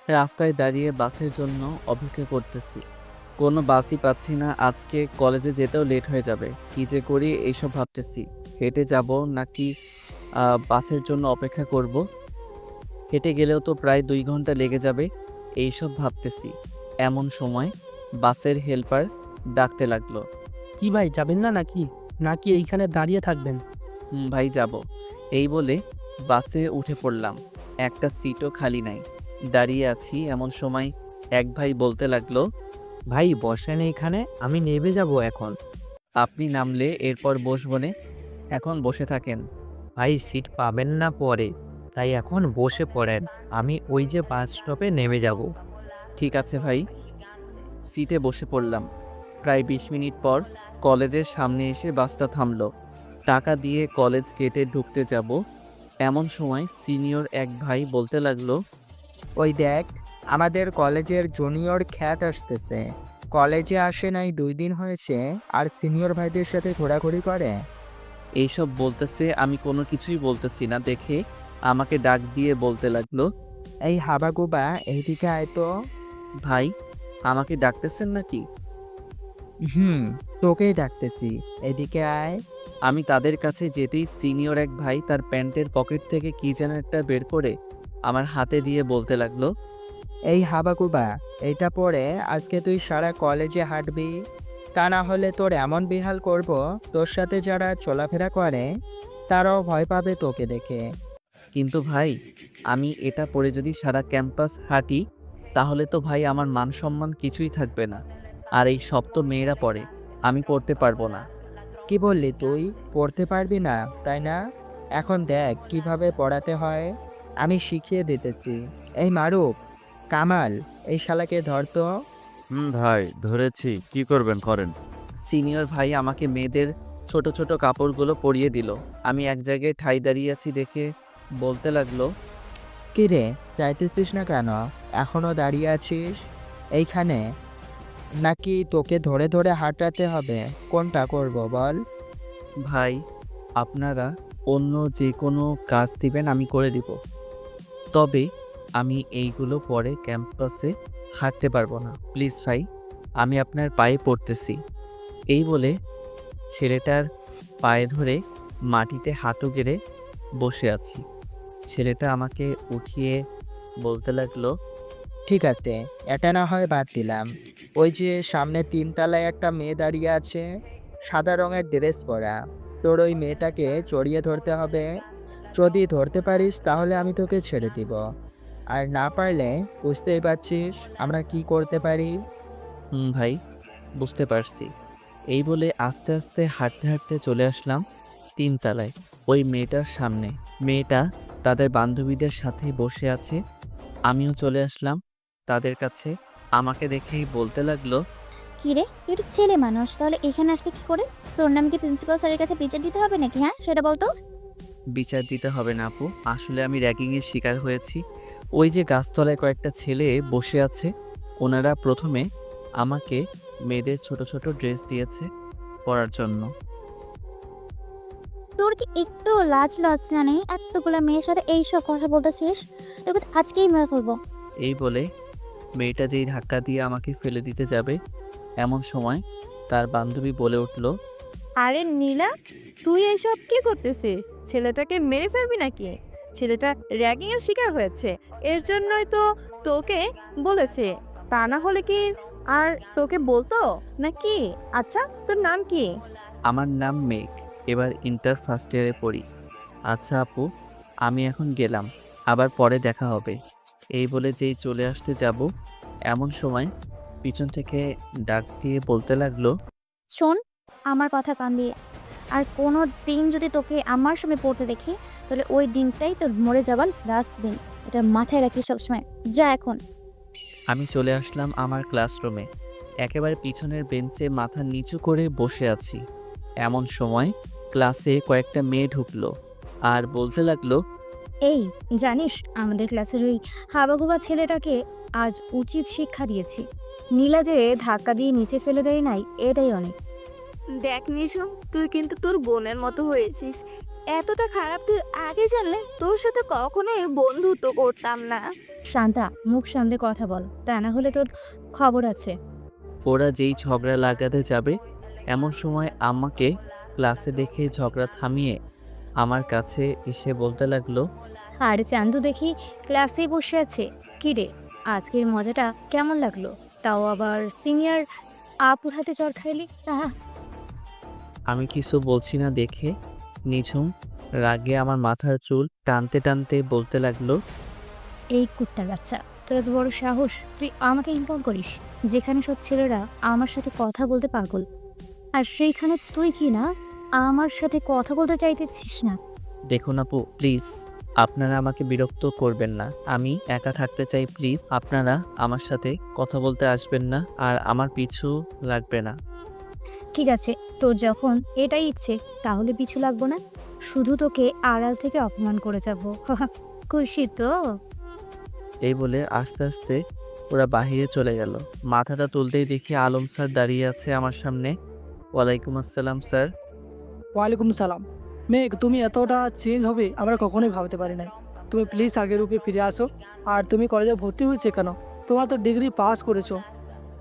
রাস্তায় দাঁড়িয়ে বাসের জন্য অপেক্ষা করতেছি, কোনো বাসই পাচ্ছি না। আজকে কলেজে যেতেও লেট হয়ে যাবে। কি যে করি এইসব ভাবতেছি। হেঁটে যাব নাকি বাসের জন্য অপেক্ষা করব। হেঁটে গেলেও তো প্রায় 2 ঘন্টা লেগে যাবে। এইসব ভাবতেছি, এমন সময় বাসের হেল্পার ডাকতে লাগলো। কি ভাই, যাবেন না নাকি? নাকি এইখানে দাঁড়িয়ে থাকবেন? ভাই যাব, এই বলে বাসে উঠে পড়লাম। একটা সিটও খালি নাই, দাঁড়িয়ে আছি। এমন সময় এক ভাই বলতে লাগলো, ভাই বসেন এইখানে, আমি নেমে যাব এখন। আপনি নামলে এরপর বসবনে, এখন বসে থাকেন। ভাই সিট পাবেন না পরে, তাই এখন বসে পড়েন। আমি ওই যে বাস স্টপে নেমে যাব। ঠিক আছে ভাই। সিটে বসে পড়লাম। প্রায় 20 মিনিট পর কলেজের সামনে এসে বাসটা থামলো। টাকা দিয়ে কলেজ গেটে ঢুকতে যাব, এমন সময় সিনিয়র এক ভাই বলতে লাগলো, ওই দেখ, আমাদের কলেজের জুনিয়র খ্যাত আসতেছে। কলেজে আসে নাই 2 দিন হয়েছে, আর সিনিয়র ভাইদের সাথে ঘোরাঘুরি করে। এইসব বলতেছে, আমি কোনো কিছুই বলতেছি না দেখে আমাকে ডাক দিয়ে বলতে লাগলো, এই হাবাগোবা, এইদিকে আয় তো। ভাই আমাকে ডাকতেছেন নাকি? হুম, তোকেই ডাকতেছি, এদিকে আয়। আমি তাদের কাছে যেতেই সিনিয়র এক ভাই তার প্যান্টের পকেট থেকে কি যেন একটা বের করে আমার হাতে দিয়ে বলতে লাগলো, এই হাবাগোবা, এইটা পরে আজকে তুই সারা কলেজে হাঁটবি। তা না হলে তোর এমন বিহাল করব, তোর সাথে যারা চলাফেরা করে তারাও ভয় পাবে তোকে দেখে। কিন্তু ভাই আমি এটা পরে যদি সারা ক্যাম্পাস হাঁটি তাহলে তো ভাই আমার মান সম্মান কিছুই থাকবে না। আর এই সব তো মেয়েরা পড়ে, আমি পড়তে পারবো না। কি বললি তুই? পড়তে পারবি না, তাই না? এখন দেখ কিভাবে পড়াতে হয়, আমি শিখিয়ে দিতেছি। এই মারুফ, কামাল, এই শালাকে ধর তো। ভাই ধরেছি, কি করবেন করেন। সিনিয়র ভাই আমাকে মেয়েদের ছোট ছোট কাপড়গুলো পরিয়ে দিল। আমি এক জায়গায় ঠাই দাঁড়িয়ে আছি দেখে বলতে লাগলো, কি রে, চাইতেছিস না কেন? এখনো দাঁড়িয়ে আছিস এইখানে? নাকি তোকে ধরে ধরে হাঁটাতে হবে? কোনটা করব বল? ভাই আপনারা অন্য যে কোনো কাজ দিবেন আমি করে দিব, তবে আমি এইগুলো পরে ক্যাম্পাসে হাঁটতে পারবো না। প্লিজ ভাই, আমি আপনার পায়ে পড়তেছি। এই বলে ছেলেটার পায়ে ধরে মাটিতে হাঁটু গেড়ে বসে আছি। ছেলেটা আমাকে উঠিয়ে বলতে লাগলো, ঠিক আছে, এটা না হয় বাদ দিলাম। ওই যে সামনে 3 তলায় একটা মেয়ে দাঁড়িয়ে আছে, সাদা রঙের ড্রেস পরা। তোর ওই মেয়েটাকে চড়িয়ে ধরতে হবে। যদি ধরতে পারিস তাহলে আমি তোকে ছেড়ে দিব, আর না পারলে বুঝতেই পারছিস আমরা কি করতে পারি। ভাই বুঝতে পারছি। এই বলে আস্তে আস্তে হাঁটতে হাঁটতে চলে আসলাম 3 তলায়, ওই মেয়েটার সামনে। মেয়েটা তাদের বান্ধবীদের সাথে বসে আছে। আমিও চলে আসলাম তাদের কাছে। আমাকে দেখেই বলতে লাগলো, কি রে, তুই তো ছেলে মানুষ, তাহলে এখানে আসতে কি করে? তোর নাম কি প্রিন্সিপাল স্যারের কাছে বিচার দিতে হবে নাকি? হ্যাঁ, সেটা বলতো। বিচার দিতে হবে না আপু, আসলে আমি র্যাগিংয়ের শিকার হয়েছি। ওই যে গাছতলায় কয়েকটা ছেলে বসে আছে, ওনারা প্রথমে আমাকে মেয়েদের ছোট ছোট ড্রেস দিয়েছে পরার জন্য। তোর কি একটু লাজ লজ্জা নেই? এতগুলা মেয়ের সাথে এইসব কথা বলতেছিস? তোকে তো আজকেই মেরে ফেলবো। এই বলে মেয়েটা যেই ধাক্কা দিয়ে আমাকে ফেলে দিতে যাবে, এমন সময় তার বান্ধবী বলে উঠল, আরে নীলা, তুই এসব কি করতেছিস? ছেলেটাকে মেরে ফেলবি নাকি? ছেলেটা র্যাগিং এর শিকার হয়েছে, এর জন্যই তো তোকে বলেছে। তা না হলে কি আর তোকে বলতো নাকি? আচ্ছা, তোর নাম কি? আমার নাম মেঘ, এবার ইন্টার ফার্স্ট ইয়ারে পড়ি। আচ্ছা আপু, আমি এখন গেলাম, আবার পরে দেখা হবে। এই বলে যেই চলে আসতে যাব, এমন সময় পিছন থেকে ডাক দিয়ে বলতে লাগলো, শোন, আমার কথা কান দিয়ে, আর কোনো দিন যদি তোকে আমার সামনে পড়তে দেখি, তাহলে ওই দিনটাই তোর মরে যাবার লাস্ট দিন। এটা মাথায় রাখিস সবসময়। যা এখন। আমি চলে আসলাম আমার ক্লাসরুমে। একেবারে পিছনের বেঞ্চে মাথা নিচু করে বসে আছি। এমন সময় ক্লাসে কয়েকটা মেয়ে ঢুকলো আর বলতে লাগলো, এই, জানিস আমাদের ক্লাসের ওই হাবাগোবা ছেলেটাকে আজ উচিত শিক্ষা দিয়েছি। নীলা যে ধাক্কা দিয়ে নিচে ফেলে দেয় নাই, এটাই অনেক। দেখ নিশু, তুই কিন্তু তোর বোনের মতো হয়েছিস। এতটা খারাপ তুই আগে জানলে তোর সাথে কখনোই বন্ধুত্ব করতাম না। শান্তা, মুখ সামলে কথা বল, তা না হলে তোর খবর আছে। ওরা যেই ঝগড়া লাগাতে যাবে এমন সময় আমাকে ক্লাসে দেখে ঝগড়া থামিয়ে আমার কাছে এসে বলতে লাগলো, আর চান্দু দেখি ক্লাসেই বসে আছে। কি রে, আজকের মজাটা কেমন লাগলো? তাও আবার সিনিয়র আপুর হাতে চড় খাইলি। আহা, আমি কিছু বলছি না দেখে নিঝুম রাগে আমার মাথার চুল টানতে টানতে বলতে লাগলো, এই কুত্তার বাচ্চা, তোর এত বড় সাহস তুই আমাকে ইনফর্ম করিস, যেখানে সব ছেলেরা আমার সাথে কথা বলতে পাগল, আর সেইখানে তুই কি না আমার সাথে কথা বলতে চাইতেছিস না? দেখুন আপু প্লিজ, আপনারা আমাকে বিরক্ত করবেন না, আমি একা থাকতে চাই, প্লিজ আপনারা আমার সাথে কথা বলতে আসবেন না আর আমার পিছু লাগবে না। ঠিক আছে, তোর যখন এটাই ইচ্ছে তাহলে পিছু লাগবো না, শুধু তোকে আড়াল থেকে অপমান করে যাব। খুশি তো? এই বলে আস্তে আস্তে ওরা বাহিরে চলে গেল। মাথাটা তুলতেই দেখি আলম স্যার দাঁড়িয়ে আছে আমার সামনে। ওয়ালাইকুম আসসালাম স্যার। ওয়ালাইকুম সালাম। মেঘ, তুমি এতটা চেঞ্জ হবে আমরা কখনোই ভাবতে পারি নাই। তুমি প্লিজ আগের রূপে ফিরে আসো। আর তুমি কলেজে ভর্তি হয়েছে কেন? তোমার তো ডিগ্রি পাস করেছো।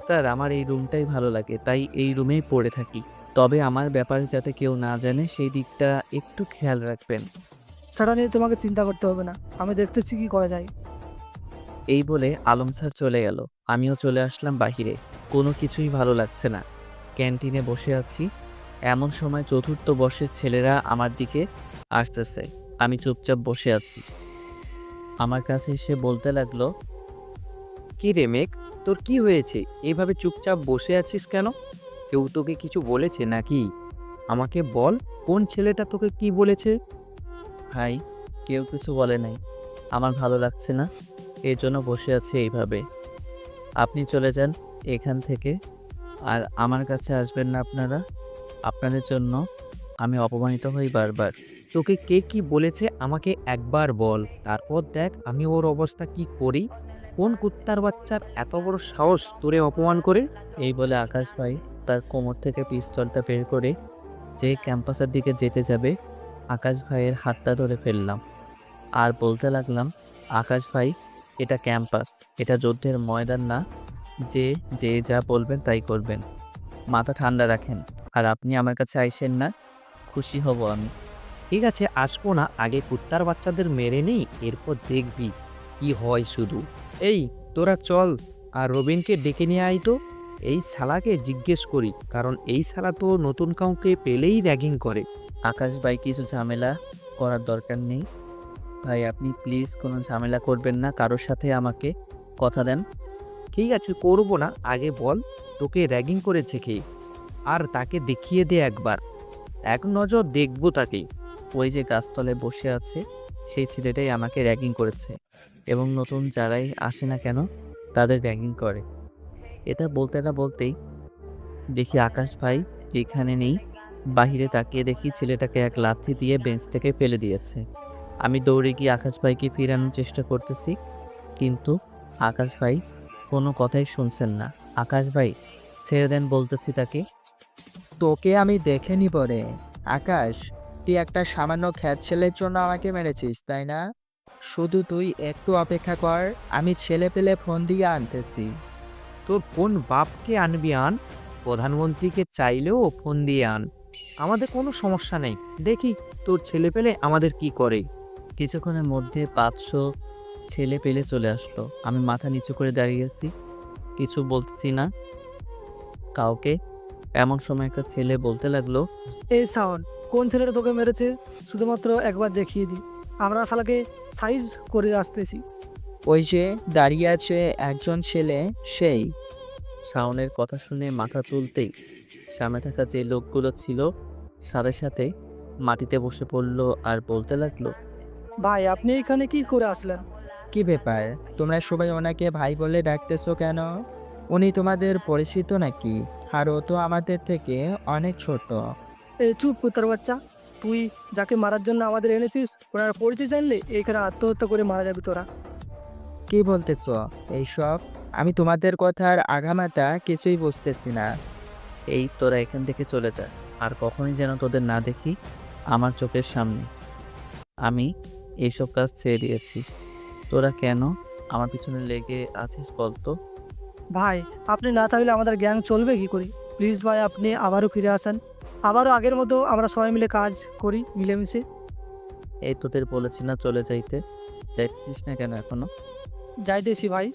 স্যার আমার এই রুমটাই ভালো লাগে, তাই এই রুমেই পড়ে থাকি, তবে আমার ব্যাপারে যাতে কেউ না জানে সেই দিকটা একটু খেয়াল রাখবেন। সেটা নিয়ে তোমাকে চিন্তা করতে হবে না, আমি দেখতেছি কি করা যায়। এই বলে আলম স্যার চলে গেল। আমিও চলে আসলাম বাহিরে। কোনো কিছুই ভালো লাগছে না। ক্যান্টিনে বসে আছি, এমন সময় চতুর্থ বর্ষের ছেলেরা আমার দিকে আসতেছে। আমি চুপচাপ বসে আছি। আমার কাছে এসে বলতে লাগলো, কি রে মেঘ, তোর কি হয়েছে? এইভাবে চুপচাপ বসে আছিস কেন? কেউ তোকে কিছু বলেছে নাকি? আমাকে বল, কোন ছেলেটা তোকে কি বলেছে? ভাই কেউ কিছু বলে নাই, আমার ভালো লাগছে না, এর জন্য বসে আছি এইভাবে। আপনি চলে যান এখান থেকে, আর আমার কাছে আসবেন না আপনারা। আপনাদের জন্য আমি অপমানিত হই বারবার। তোকে কে কি বলেছে আমাকে একবার বল, তারপর দেখ আমি ওর অবস্থা কি করি। কোন কুত্তার বাচ্চার এত বড় সাহস তোরে অপমান করে? এই বলে আকাশ ভাই তার কোমর থেকে পিস্তলটা বের করে যে ক্যাম্পাসের দিকে যেতে যাবে, আকাশ ভাইয়ের হাতটা ধরে ফেললাম আর বলতে লাগলাম, আকাশ ভাই এটা ক্যাম্পাস, এটা যুদ্ধের ময়দান না, যে যে যা বলবেন তাই করবেন, মাথা ঠান্ডা রাখেন, আর আপনি আমার কাছে আইসেন না, খুশি হব আমি। ঠিক আছে, আসবো না, আগে কুত্তার বাচ্চাদের মেরে নেই, এরপর দেখবি কি হয় শুধু। এই তোরা চল, আর রবিনকে ডেকে নিয়ে আয় তো। এই শালাকে জিজ্ঞেস করি, কারণ এই শালা তো নতুন কাউকে পেলেই র্যাগিং করে। আকাশ ভাই কিছু ঝামেলা করার দরকার নেই ভাই, আপনি প্লিজ কোনো ঝামেলা করবেন না কারোর সাথে, আমাকে কথা দেন। ঠিক আছে, করবো না, আগে বল তোকে র্যাগিং করেছে কে, আর তাকে দেখিয়ে দে একবার, এক নজর দেখবো তাকে। ওই যে গাছতলায় বসে আছে সেই ছেলেটাই আমাকে র্যাগিং করেছে, এবং নতুন যারাই আসে না কেন তাদের র্যাগিং করে। এটা বলতে না বলতেই দেখি আকাশ ভাই এখানে নেই। বাহিরে তাকিয়ে দেখি ছেলেটাকে এক লাথি দিয়ে বেঞ্চ থেকে ফেলে দিয়েছে। আমি দৌড়ে গিয়ে আকাশ ভাইকে ফিরানোর চেষ্টা করতেছি, কিন্তু আকাশ ভাই কোনো কথাই শুনছেন না। আকাশ ভাই ছেড়ে দেন বলতেছি তাকে। তোকে আমি দেখে নিব রে। আকাশ, তুই একটা সামান্য খ্যাত ছেলের জন্য আমাকে মেরেছিস তাই না? শুধু তুই একটু অপেক্ষা কর, আমি ছেলে পেলে ফোন দিয়ে আনতেছি। তোর কোন বাপকে আনবি আন, প্রধানমন্ত্রীকে চাইলেও ফোন দিয়ে আন, আমাদের কোনো সমস্যা নেই। দেখি তোর ছেলে পেলে আমাদের কি করে। কিছুক্ষণের মধ্যে 500 ছেলে পেলে চলে আসলো। আমি মাথা নিচু করে দাঁড়িয়ে আছি, কিছু বলতেছি না কাউকে। এমন সময় একটা ছেলে বলতে লাগলো, এই সাউন্ড, কোন ছেলেটা তোকে মেরেছে শুধুমাত্র একবার দেখিয়ে দিই, আমরা শালাকে সাইজ করে আসতেছি। ওই যে দাঁড়িয়ে আছে একজন ছেলে, সেই। শাওনের কথা শুনে মাথা তুলতেই সামনে থাকা যে লোকগুলো ছিল সাথে সাথে মাটিতে বসে পড়লো আর বলতে লাগলো, ভাই, আপনি এখানে কি করে আসলেন? কি ব্যাপার, তোমরা সবাই ওনাকে ভাই বলে ডাকতেছো কেন? উনি তোমাদের পরিচিত নাকি? আর ও তো আমাদের থেকে অনেক ছোট। এই চুপ কুত্তার বাচ্চা, তুই যাকে মারার জন্য আমাদের এনেছিস ওনার পরিচয় জানলে এখানে আত্মহত্যা করে মারা যাবি তোরা। কি বলতেছো এইসব? আমি তোমাদের কথার আগামাতা কিছুই বুঝতেছি না। এই তোরা এখান থেকে চলে যা, আর কখনই যেন তোদের না দেখি আমার চোখের সামনে। আমি এইসব কাজ ছেড়ে দিয়েছি। তোরা কেন আমার পিছনে লেগে আছিস বলতো? ভাই আপনি না থাকলে আমাদের গ্যাং চলবে কি করে? প্লিজ ভাই আপনি আবারও ফিরে আসেন, আবারও আগের মতো আমরা সবাই মিলে কাজ করি মিলেমিশে। এই তোদের বলেছি না চলে যাইতে, যাইতেছিস না কেন এখনো? যাইতেছি ভাই।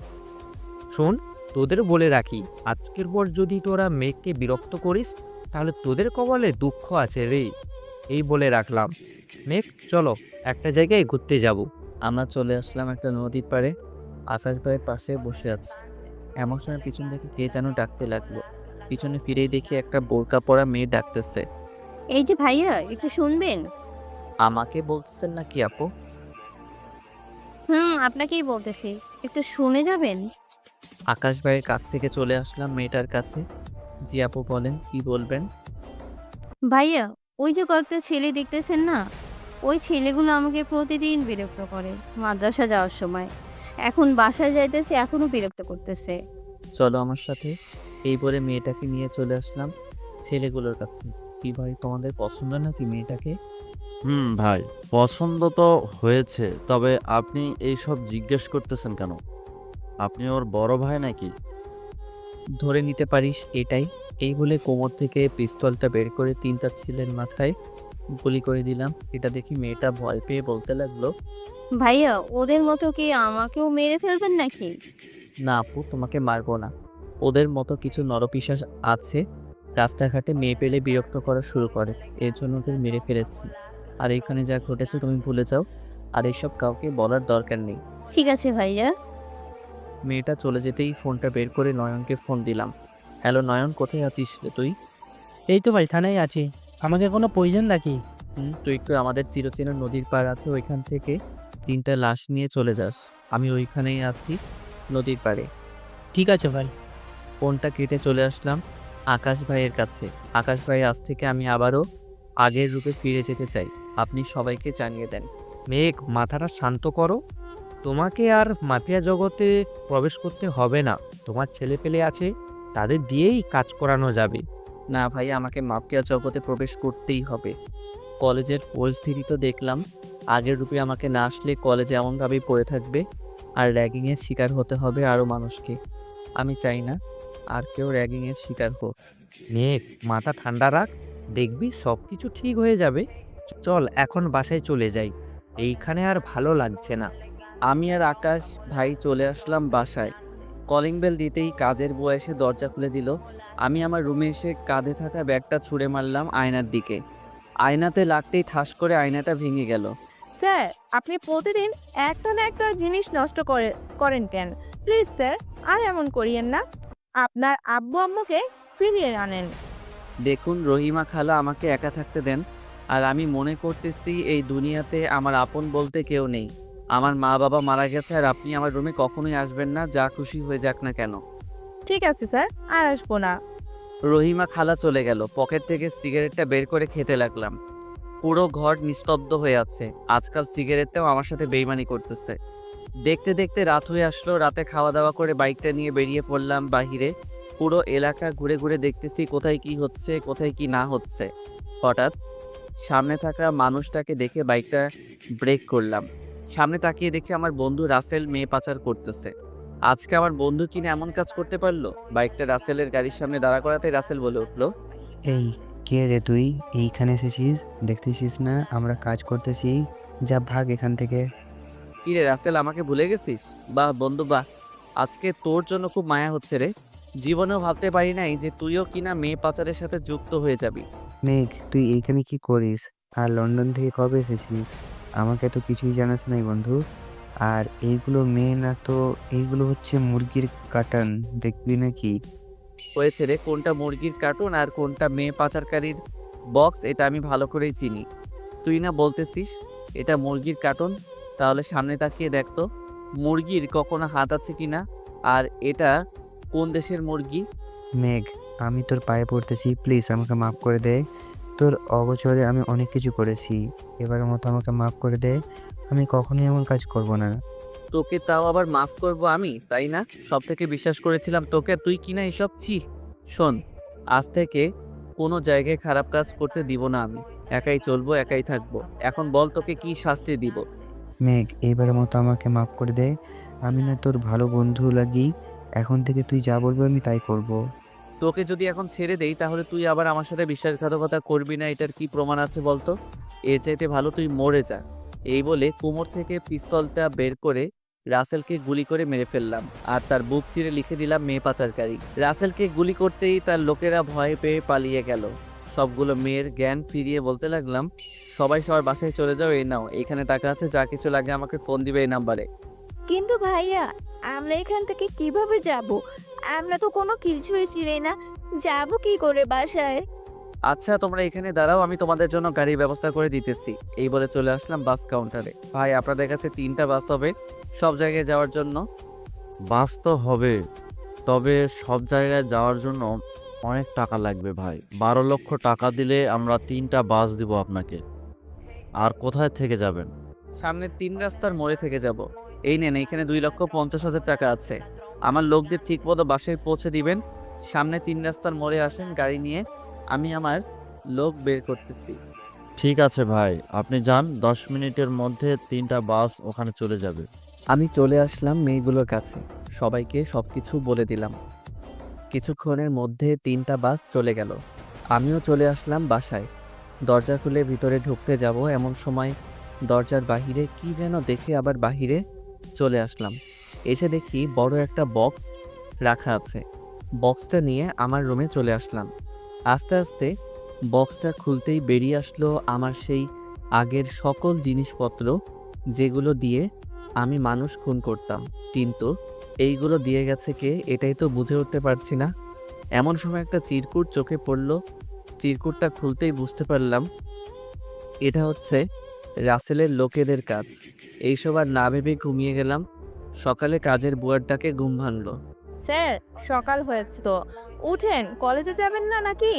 শোন, তোদের বলে রাখি, আজকের পর যদি তোরা মেঘকে বিরক্ত করিস তাহলে তোদের কপালে দুঃখ আছে রে। এই বলে রাখলাম। মেঘ চলো, একটা জায়গায় ঘুরতে যাব। আমরা চলে আসলাম একটা নদীর পাড়ে। আকাশ ভাইয়ের পাশে বসে আছে। এমন সময় পিছন থেকে কে যেন ডাকতে লাগলো। পিছনে ফিরেই দেখি একটা বোরকা পরা মেয়ে ডাকতেছে। এই যে ভাইয়া, একটু শুনবেন? আমাকে বলতেছেন না কি আপু? আপনাকেই বলতেছি, একটু শুনে যাবেন। আকাশ ভাইয়ের কাছ থেকে চলে আসলাম মেয়েটার কাছে। জি আপু বলেন, কি বলবেন? ভাইয়া, ওই যে কয়েকটা ছেলে দেখতেছেন না, ওই ছেলেগুলো আমাকে প্রতিদিন বিরক্ত করে মাদ্রাসা যাওয়ার সময়। এখন বাসায় যাইতেছে, এখনো বিরক্ত করতেছে। চলো আমার সাথে। এই বলে মেয়েটাকে নিয়ে চলে আসলাম ছেলেগুলোর কাছে। কি ভাই, তোমাদের পছন্দ নাকি মেয়েটাকে? ভাই, পছন্দ তো হয়েছে, তবে আপনি এইসব জিজ্ঞেস করতেছেন কেন? আপনি ওর বড় ভাই নাকি? ধরে নিতে পারিস এটাই। এই বলে কোমর থেকে পিস্তলটা বের করে 3টা ছেলের মাথায় গুলি করে দিলাম। এটা দেখি মেয়েটা ভয় পেয়ে বলতে লাগলো, ভাইয়া, ওদের মতো কি আমাকেও মেরে ফেলবেন নাকি? না আপু, তোমাকে মারবো না। ওদের মতো কিছু নরপিশাচ আছে, রাস্তাঘাটে মেয়ে পেলে বিরক্ত করা শুরু করে, এর জন্য ওদের মেরে ফেলেছি। আর এখানে যা ঘটেছে তুমি ভুলে যাও, আর এসব কাউকে বলার দরকার নেই। ঠিক আছে ভাইয়া। মেয়েটা চলে যেতেই ফোনটা বের করে নয়নকে ফোন দিলাম। হ্যালো নয়ন, কোথায় আছিস রে তুই? এই তো ভাই থানায় আছি, আমাকে কোনো প্রয়োজন নাকি? তুই একটু আমাদের চিরচেনা নদীর পাড় আছে ওইখান থেকে 3টা লাশ নিয়ে চলে যাস। আমি ওইখানেই আছি, নদীর পাড়ে। ঠিক আছে ভাই। ফোনটা কেটে চলে আসলাম আকাশ ভাইয়ের কাছে। আকাশ ভাই, আজ থেকে আমি আবারও আগের রূপে ফিরে যেতে চাই, আপনি সবাইকে জানিয়ে দেন। মেঘ, মাথাটা শান্ত করো। তোমাকে আর মাফিয়া জগতে প্রবেশ করতে হবে না। তোমার ছেলে পেলে আছে, তাদের দিয়েই কাজ করানো যাবে। না ভাই, আমাকে মাফিয়া জগতে প্রবেশ করতেই হবে। কলেজের পরিস্থিতি তো দেখলাম, আগের রূপে আমাকে না আসলে কলেজে এমনভাবেই পড়ে থাকবে, আর র্যাগিংয়ের শিকার হতে হবে আরও মানুষকে। আমি চাই না আর কেউ র্যাগিংয়ের শিকার হোক। মেঘ, মাথা ঠান্ডা রাখ, দেখবি সব কিছু ঠিক হয়ে যাবে। চল এখন বাসায় চলে যাই, এইখানে আর ভালো লাগছে না। আমি আর আকাশ ভাই চলে আসলাম বাসায়। কলিং বেল দিতেই কাজের বুয়া এসে দরজা খুলে দিল। আমি আমার রুমে এসে কাঁধে থাকা ব্যাগটা ছুঁড়ে মারলাম আয়নার দিকে। আয়নাতে লাগতেই ঠাস করে আয়নাটা ভেঙে গেল। স্যার, আপনি প্রতিদিন একটা না একটা জিনিস নষ্ট করেন কেন? প্লিজ স্যার, আর এমন করিয়েন না। আপনার আব্বু আম্মুকে ফিরিয়ে আনেন। দেখুন রহিমা খালা, আমাকে একা থাকতে দেন। আর আমি মনে করতেছি এই দুনিয়াতে আমার আপন বলতে কেউ নেই। আমার মা বাবা মারা গেছে, আর আপনি আমার রুমে কখনোই আসবেন না, যা খুশি হয়ে যাক না কেন। ঠিক আছে স্যার, আর আসবো না। রহিমা খালা চলে গেল। পকেট থেকে সিগারেটটা বের করে খেতে লাগলাম। পুরো ঘর নিস্তব্ধ হয়ে আছে। আজকাল সিগারেটটাও আমার সাথে বেইমানি করতেছে। দেখতে দেখতে রাত হয়ে আসলো। রাতে খাওয়া দাওয়া করে বাইকটা নিয়ে বেরিয়ে পড়লাম বাহিরে। পুরো এলাকা ঘুরে ঘুরে দেখতেছি কোথায় কি হচ্ছে, কোথায় কি না হচ্ছে। হঠাৎ সামনে থাকা মানুষটাকে দেখে বাইকটা ব্রেক করলাম। সামনে তাকিয়ে দেখি আমার বন্ধু রাসেল মেয়ে পাচার করতেছে। আজকে আমার বন্ধু কিনা এমন কাজ করতে পারলো। বাইকটা রাসেলের গাড়ির সামনে দাঁড়া করাতে রাসেল বলে উঠলো, এই কে রে তুই? এইখানে এসেছিস? দেখতেছিস না আমরা কাজ করতেছি? যা ভাগ এখান থেকে। কি রে রাসেল, আমাকে ভুলে গেছিস? বাহ বন্ধু বাহ, আজকে তোর জন্য খুব মায়া হচ্ছে রে। জীবনেও ভাবতে পারি নাই যে তুইও কিনা মেয়ে পাচারের সাথে যুক্ত হয়ে যাবি। মেঘ, তুই এইখানে কি করিস? আর লন্ডন থেকে কবে এসেছিস? আমাকে তো কিছুই জানাস নাই বন্ধু। আর এইগুলো মেয়ে না তো, এইগুলো হচ্ছে মুরগির কাটান, দেখবি নাকি? হয়েছে রে, কোনটা মুরগির কার্টুন আর কোনটা মেয়ে পাচারকারীর বক্স এটা আমি ভালো করেই চিনি। তুই না বলতেছিস এটা মুরগির কার্টুন, তাহলে সামনে তাকিয়ে দেখ তো মুরগির কখনো হাত আছে কিনা, আর এটা কোন দেশের মুরগি? মেঘ, আমি তোর পায়ে পড়তেছি, প্লিজ আমাকে মাফ করে দে। তোর অগোচরে আমি অনেক কিছু করেছি, এবারের মতো আমাকে মাফ করে দে। আমি কখনোই এমন কাজ করব না। তোকে তাও আবার মাফ করব আমি, তাই না? সব থেকে বিশ্বাস করেছিলাম তোকে, তুই কিনা এসব ছি। শোন, আজ থেকে কোনো জায়গায় খারাপ কাজ করতে দিব না আমি। একাই চলবো, একাই থাকবো। এখন বল তোকে কি শাস্তি দিব? মেঘ, এইবারের মতো আমাকে মাফ করে দে। আমি না তোর ভালো বন্ধু লাগি। এখন থেকে তুই যা বলবি আমি তাই করব। তোকে যদি এখন ছেড়ে দেই তাহলে তুই আবার আমার সাথে বিশ্বাসঘাতকতা করবি না, এটার কি প্রমাণ আছে বলতো? এর চাইতে ভালো তুই মরে যা। এই বলে কোমর থেকে পিস্তলটা বের করে রাসেলকে গুলি করে মেরে ফেললাম আর তার বুক চিরে লিখে দিলাম মেয়ে পাচারকারী। রাসেলকে গুলি করতেই তার লোকেরা ভয় পেয়ে পালিয়ে গেল। সবগুলো মেয়ের জ্ঞান ফিরিয়ে বলতে লাগলাম, সবাই সবার বাসায় চলে যাও, এই নাও এখানে টাকা আছে, যা কিছু লাগে আমাকে ফোন দিবে এই নাম্বারে। কিন্তু ভাইয়া, আমরা এখান থেকে কিভাবে যাব? আমরা তো কোনো কিছুই চিনি না, যাব কি করে বাসায়? আচ্ছা তোমরা এখানে দাঁড়াও, আমি তোমাদের জন্য গাড়ির ব্যবস্থা করে দিতেছি। এই বলে চলে আসলাম বাস কাউন্টারে। ভাই আপনাদের কাছে 3টা বাস হবে সব জায়গায় যাওয়ার জন্য? বাস তো হবে, তবে সব জায়গায় যাওয়ার জন্য অনেক টাকা লাগবে ভাই। 12 লক্ষ টাকা দিলে আমরা 3টা বাস দিব আপনাকে। আর কোথায় থেকে যাবেন? সামনে 3 রাস্তার মোড়ে থেকে যাব। এই নেন, এখানে 2,50,000 টাকা আছে। আমার লোকদের ঠিক মতো বাসায় পৌঁছে দিবেন। সামনে 3 রাস্তার মোড়ে আসেন গাড়ি নিয়ে, আমি আমার লোক বের করতেছি। ঠিক আছে ভাই, আপনি যান, 10 মিনিটের মধ্যে 3টা বাস ওখানে চলে যাবে। আমি চলে আসলাম মেয়েগুলোর কাছে, সবাইকে সবকিছু বলে দিলাম। কিছুক্ষণের মধ্যে 3টা বাস চলে গেল। আমিও চলে আসলাম বাসায়। দরজা খুলে ভিতরে ঢুকতে যাব এমন সময় দরজার বাহিরে কি যেন দেখে আবার বাহিরে চলে আসলাম। এসে দেখি বড় একটা বক্স রাখা আছে। বক্সটা নিয়ে আমার রুমে চলে আসলাম। আস্তে আস্তে বক্সটা খুলতেই বেরিয়ে আসলো আমার সেই আগের সকল জিনিসপত্র, যেগুলো দিয়ে আমি মানুষ খুন করতাম। কিন্তু এইগুলো দিয়ে গেছে কে, এটাই তো বুঝে উঠতে পারছি না। এমন সময় একটা চিরকুট চোখে পড়ল। চিরকুটটা খুলতেই বুঝতে পারলাম এটা হচ্ছে রাসেলের লোকেদের কাজ। এইসব আর না ভেবে ঘুমিয়ে গেলাম। সকালে কাজের বুয়ার ডাকে ঘুম ভাঙলো। স্যার, সকাল হয়েছে তো, উঠেন, কলেজে যাবেন না নাকি?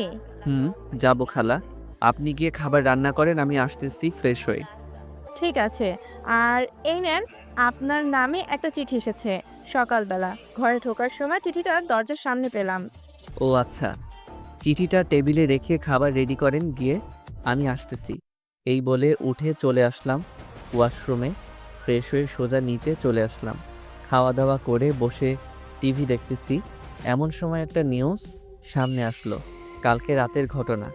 যাবো খালা। আপনি গিয়ে খাবার রান্না করেন, আমি আসতেছি ফ্রেশ হয়ে। ঠিক আছে। আর এই নেন, আপনার নামে একটা চিঠি এসেছে সকালবেলা। ঘরে ঢোকার সময় চিঠিটা দরজার সামনে পেলাম। ও আচ্ছা, চিঠিটা টেবিলে রেখে খাবার রেডি করেন গিয়ে, আমি আসতেছি। এই বলে উঠে চলে আসলাম ওয়াশরুমে। ফ্রেশ হয়ে সোজা নিচে চলে আসলাম। খাওয়া দাওয়া করে বসে টিভি দেখতেছি। এমন সময় একটা নিউজ সামনে আসলো, কালকে রাতের ঘটনা।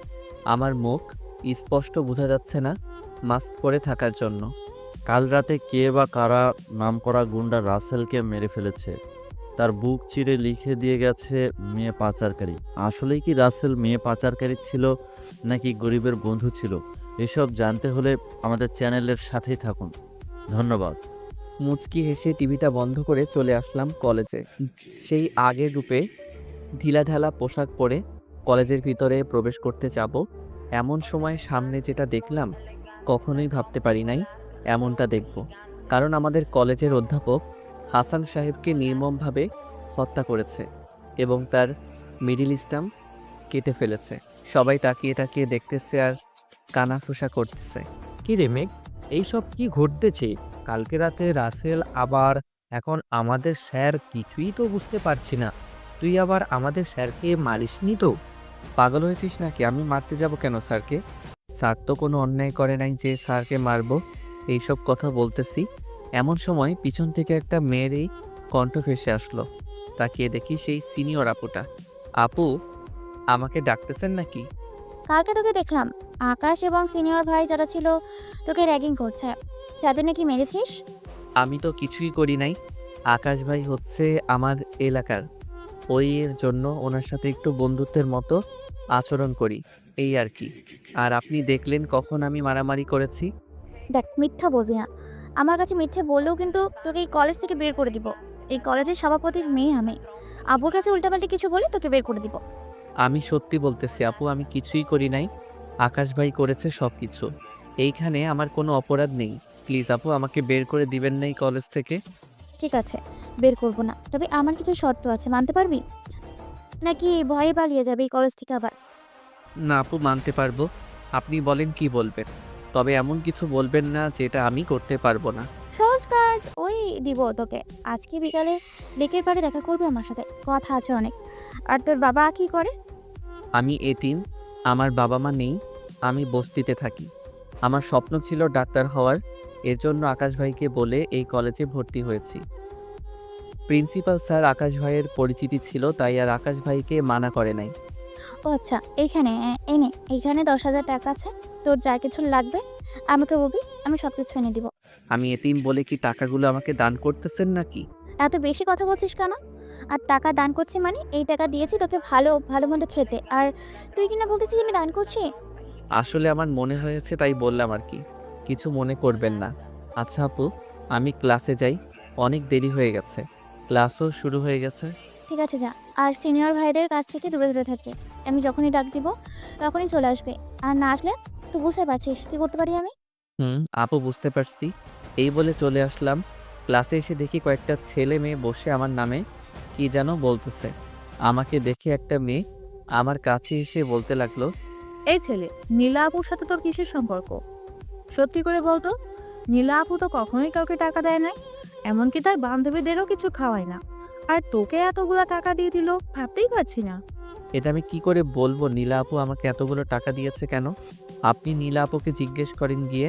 আমার মুখ স্পষ্ট বোঝা যাচ্ছে না মাস্ক পরে থাকার জন্য। কাল রাতে কে বা কারা নামকরা গুন্ডা রাসেলকে মেরে ফেলেছে। তার বুক চিরে লিখে দিয়ে গেছে মেয়ে পাচারকারী। আসলেই কি রাসেল মেয়ে পাচারকারী ছিল নাকি গরিবের বন্ধু ছিল? এসব জানতে হলে আমাদের চ্যানেলের সাথেই থাকুন। ধন্যবাদ। মুচকি হেসে টিভিটা বন্ধ করে চলে আসলাম কলেজে। সেই আগের রূপে ঢিলাঢালা পোশাক পরে কলেজের ভিতরে প্রবেশ করতে যাব এমন সময় সামনে যেটা দেখলাম কখনোই ভাবতে পারি নাই এমনটা দেখব। কারণ আমাদের কলেজের অধ্যাপক হাসান সাহেবকে নির্মমভাবে হত্যা করেছে এবং তার মিডিল স্টাম্প কেটে ফেলেছে। সবাই তাকিয়ে তাকিয়ে দেখতেছে আর কানাফুসা করতেছে। কি রে মেঘ, এইসব কি ঘটতেছে? কালকে রাতে রাসেল আবার এখন আমাদের স্যার, কিছুই তো বুঝতে পারছি না। তুই আবার আমাদের স্যারকে মারিসনি তো? পাগল হয়েছিস নাকি? আমি মারতে যাব কেন স্যারকে? স্যার তো কোনো অন্যায় করে নাই যে স্যারকে মারবো। এইসব কথা বলতেছি এমন সময় পিছন থেকে একটা মেয়েরই কণ্ঠ ভেসে আসলো। তাকিয়ে দেখি সেই সিনিয়র আপুটা। আপু, আমাকে ডাকতেছেন নাকি? কালকে তোকে দেখলাম আকাশ এবং সিনিয়র ভাই যারা ছিল তোকে র্যাগিং করছে, তাদের নাকি মেরেছিস? আমি তো কিছুই করি নাই। আকাশ ভাই হচ্ছে আমার এলাকার, ওই এর জন্য ওনার সাথে একটু বন্ধুত্বের মতো আচরণ করি, এই আর কি। আর আপনি দেখলেন কখন আমি মারামারি করেছি? দেখ, মিথ্যা বলবি না। আমার কাছে মিথ্যে বললেও কিন্তু তোকে এই কলেজ থেকে বের করে দিব। এই কলেজের সভাপতির মেয়ে আমি। আব্বুর কাছে উল্টাপাল্টা কিছু বলে তোকে বের করে দিব। আমি সত্যি বলতেছি আপু, আমি কিছুই করি নাই। আকাশ ভাই করেছে সব কিছু। এইখানে আমার কোনো অপরাধ নেই। প্লিজ আপু, আমাকে বের করে দিবেন না এই কলেজ থেকে। ঠিক আছে, বের করব না, তবে আমার কিছু শর্ত আছে, মানতে পারবি? নাকি ভয়ে পালিয়ে যাবে এই কলেজ থেকে আবার? না আপু, মানতে পারবো। আপনি বলেন কি বলবেন, তবে এমন কিছু বলবেন না যেটা আমি করতে পারবো না। সহজ কাজ ওই দিব তোকে। আজকে বিকালে লেকের পাড়ে দেখা করবে আমার সাথে, কথা আছে অনেক। আর তোর বাবা কি করে? আমি এতিম, আমার বাবা মা নেই, আমি বস্তিতে থাকি। আমার স্বপ্ন ছিল ডাক্তার হওয়ার, এর জন্য আকাশ ভাইকে বলে এই কলেজে ভর্তি হয়েছি। প্রিন্সিপাল স্যার আকাশ ভাইয়ের পরিচিতি ছিল, তাই আর আকাশ ভাইকে মানা করে নাই। ও আচ্ছা, এইখানে এনে এইখানে 10,000 টাকা আছে। তোর যা কিছু লাগবে আমাকে বলবি, আমি সব কিছু এনে দিব। আমি এতিম বলে কি টাকাগুলো আমাকে দান করতেছেন নাকি? এত বেশি কথা বলছিস কেন? আর টাকা দান করছি মানে এই টাকা দিয়েছি তোকে ভালো ভালো মন্দ খেতে, আর তুই কিনা বলতেছিস আমি দান করছি। আসলে আমার মনে হয়েছে তাই বললাম আর কি, কিছু মনে করবেন না। আচ্ছা আপু, আমি ক্লাসে যাই, অনেক দেরি হয়ে গেছে, ক্লাসও শুরু হয়ে গেছে। ঠিক আছে যা, আর সিনিয়র ভাইদের কাছ থেকে দূরে দূরে থাকবে। আমি যখনই ডাক দিব তখনই চলে আসবে, আর না আসলে তুই বুঝতে পারছিস কি করতে পারি আমি। আপু বুঝতে পারছি। এই বলে চলে আসলাম। ক্লাসে এসে দেখি কয়েকটা ছেলে মেয়ে বসে আমার নামে কি যেন বলতেছে। আমাকে দেখে একটা মেয়ে আমার কাছে এসে বলতে লাগলো, এই ছেলে, নীলা আপুর সাথে তোর কিসের সম্পর্ক? সত্যি করে বলতো। নীলা আপু তো কখনোই কাউকে টাকা দেয় না, এমনকি তার বান্ধবীদেরও কিছু খাওয়ায় না, আর তোকে এতগুলা টাকা দিয়ে দিল ভাবতেই পারছি না। এটা আমি কি করে বলবো নীলা আপু আমাকে এতগুলো টাকা দিয়েছে কেন? আপনি নীলা আপুকে জিজ্ঞেস করেন গিয়ে।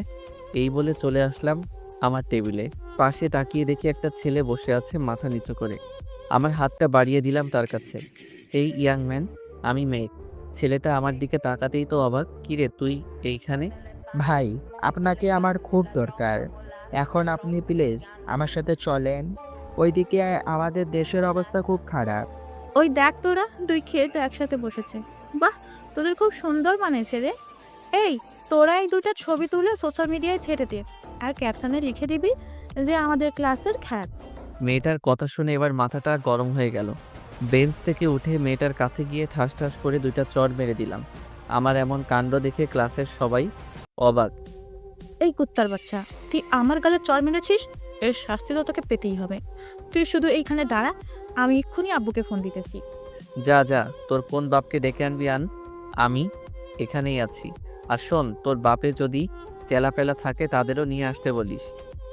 এই বলে চলে আসলাম আমার টেবিলে। পাশে তাকিয়ে দেখি একটা ছেলে বসে আছে মাথা নিচু করে। আমার হাতটা বাড়িয়ে দিলাম তার কাছে। এই ইয়াং ম্যান, আমি মেঘ। ছেলেটা আমার দিকে তাকাতেই তো অবাক, কিরে তুই এইখানে? ভাই, আপনাকে আমার খুব দরকার। এখন আপনি প্লিজ আমার সাথে চলেন। ওইদিকে আমাদের দেশের অবস্থা খুব খারাপ। ওই দেখ তোরা দুই ক্ষেত একসাথে বসেছে। বাহ, তোদের খুব সুন্দর মানেছে রে। এই, তোরা এই দুটা ছবি তুলে সোশ্যাল মিডিয়ায় ছেড়ে দে, আর ক্যাপশনে লিখে দিবি যে আমাদের ক্লাসের খ্যাত। মেয়েটার কথা শুনে এবার মাথাটা গরম হয়ে গেল। বেঞ্চ থেকে উঠে মেয়েটার কাছে গিয়ে ঠাস ঠাস করে 2টা চড় মেরে দিলাম। আমার এমন কাণ্ড দেখে ক্লাসের সবাই অবাক। এই কুত্তার বাচ্চা, তুই আমার গালে চড় মেরেছিস, এর শাস্তি তো তোকে পেতেই হবে। তুই শুধু এইখানে দাঁড়া, আমি এক্ষুনি আব্বুকে ফোন দিতেছি। যা যা, তোর কোন বাপকে ডেকে আনবি আন, আমি এখানেই আছি। আর শোন, তোর বাপে যদি চেলাপেলা থাকে তাদেরও নিয়ে আসতে বলিস।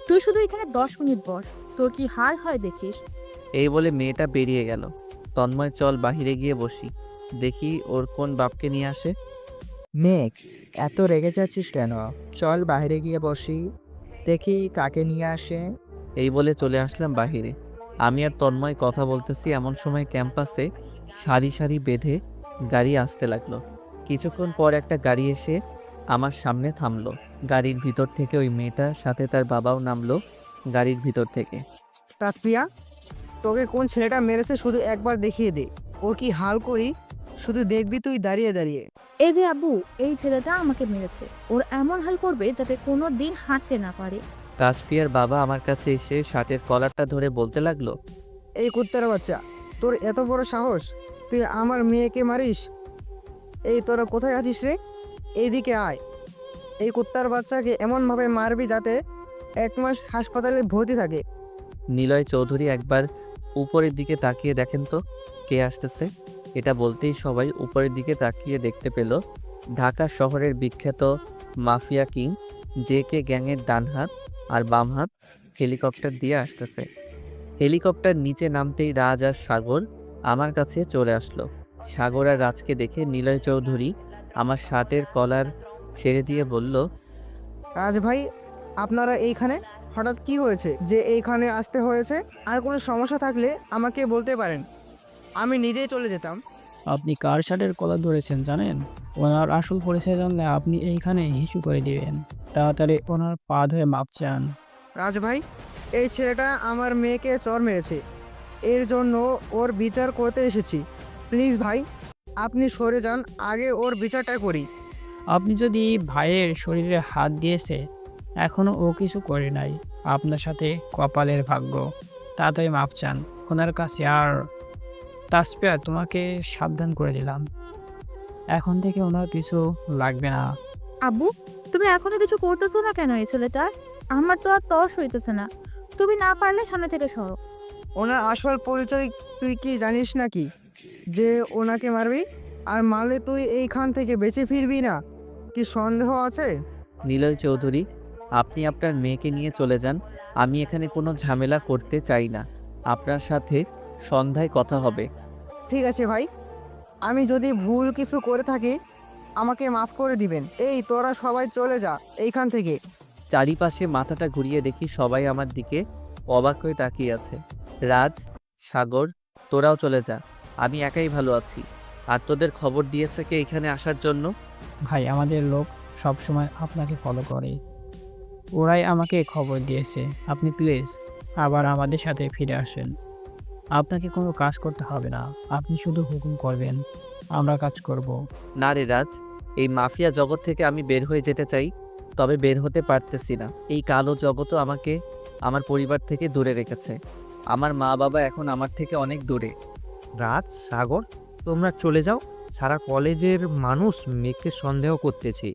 তুই শুধু এখানে 10 মিনিট বস, তোর কি হাল হয় দেখিস। এই বলে মেয়েটা বেরিয়ে গেল। তন্ময় চল বাহিরে গিয়ে বসি, দেখি ওর কোন বাপকে নিয়ে আসে। মেঘ, এত রেগে যাচ্ছিস কেন? চল বাইরে গিয়ে বসি, দেখি কাকে নিয়ে আসে। এই বলে চলে আসলাম বাহিরে। আমি আর তন্ময় কথা বলতেছি, এমন সময় ক্যাম্পাসে সারি সারি বেঁধে গাড়ি আসতে লাগলো। কিছুক্ষণ পর একটা গাড়ি এসে আমার সামনে থামলো। গাড়ির ভিতর থেকে ওই মেয়েটার সাথে তার বাবাও নামলো গাড়ির ভিতর থেকে। তাকপিয়া, তোকে কোন ছেলেটা মেরেছে শুধু একবার দেখিয়ে দে, ওর কি হাল করি শুধু দেখবি তুই দাঁড়িয়ে দাঁড়িয়ে। এই যে আব্বু, এই ছেলেটা আমাকে মেরেছে, ওর এমন হাল করবে যাতে কোনো দিন হাঁটতে না পারে। তাসফিয়ার বাবা আমার কাছে এসে শার্টের কলারটা ধরে বলতে লাগলো, এই কুত্তার বাচ্চা, তোর এত বড় সাহস, তুই আমার মেয়েকে মারিস? এই তোরা কোথায় আছিস রে? এইদিকে আয়। এই কুত্তার বাচ্চাকে এমনভাবে মারবি যাতে 1 মাস হাসপাতালে ভর্তি থাকে। নিলয় চৌধুরী একবার উপরের দিকে তাকিয়ে দেখেন তো কে আসতেছে। এটা বলতেই সবাই উপরের দিকে তাকিয়ে দেখতে পেল ঢাকা শহরের বিখ্যাত মাফিয়া কিং JK গ্যাংয়ের ডান হাত আর বাম হাত হেলিকপ্টার দিয়ে আসতেছে। হেলিকপ্টার নিচে নামতেই রাজ আর সাগর আমার কাছে চলে আসলো। সাগর আর রাজকে দেখে নিলয় চৌধুরী আমার শার্টের কলার ছেড়ে দিয়ে বলল, রাজ ভাই, আপনারা এইখানে হঠাৎ কি হয়েছে যে এইখানে আসতে হয়েছে? আর কোনো সমস্যা থাকলে আমাকে বলতে পারেন, আমি নিজেই চলে যেতাম। আপনি কার শার্টের কলার ধরেছেন জানেন? ওনার আসল পরিচয় জানলে আপনি এইখানে হিসু করে দিবেন। তাড়াতাড়ি ওনার পা ধরে মাপ চান। রাজ ভাই, এই ছেলেটা আমার মেয়েকে চড় মেরেছে, এর জন্য ওর বিচার করতে এসেছি। প্লিজ ভাই, আপনি সরে যান, আগে ওর বিচারটা করি। আপনি যদি ভাইয়ের শরীরে হাত দিয়েছে, এখনও ও কিছু করে নাই, আপনার সাথে কপালের ভাগ্য। তাড়াতাড়ি মাপ চান ওনার কাছে। আর তাসপিয়া, তোমাকে সাবধান করে দিলাম, এখন থেকে ওনার কিছু লাগবে না। আব্বু, তুমি এখনো কিছু করতেছো না কেন এই ছেলেটার? আমার তো আর তর্স হইতেছে না, তুমি না পারলে সামনে থেকে সরো। ওনার আসল পরিচয় তুই কি জানিস নাকি, যে ওনাকে মারবি? আর মারলে তুই এইখান থেকে বেঁচে ফিরবি না? কি সন্দেহ আছে? নিলয় চৌধুরী, আপনি আপনার মেয়েকে নিয়ে চলে যান, আমি এখানে কোনো ঝামেলা করতে চাই না। আপনার সাথে সন্ধ্যায় কথা হবে। ঠিক আছে ভাই, আমি যদি ভুল কিছু করে থাকি আমাকে মাফ করে দিবেন। এই তোরা সবাই চলে যা এইখান থেকে। চারিপাশে মাথাটা ঘুরিয়ে দেখি সবাই আমার দিকে অবাক হয়ে তাকিয়ে আছে। রাজ, সাগর, তোরাও চলে যা, আমি একাই ভালো আছি। আর তোদের খবর দিয়েছে কে এখানে আসার জন্য? ভাই আমাদের লোক সবসময় আপনাকে ফলো করে, ওরাই আমাকে খবর দিয়েছে। আপনি প্লিজ আবার আমাদের সাথে ফিরে আসেন। আপনাকে কোনো কাজ করতে হবে না, আপনি শুধু হুকুম করবেন, আমরা কাজ করব। না রে রাজ, এই মাফিয়া জগৎ থেকে আমি বের হয়ে যেতে চাই, তবে বের হতে পারতেছি না। এই কালো জগৎও আমাকে আমার পরিবার থেকে দূরে রেখেছে। আমার মা বাবা এখন আমার থেকে অনেক দূরে। রাজ, সাগর, তোমরা চলে যাও। সারা কলেজের মানুষ মেঘকে সন্দেহ করতেছে,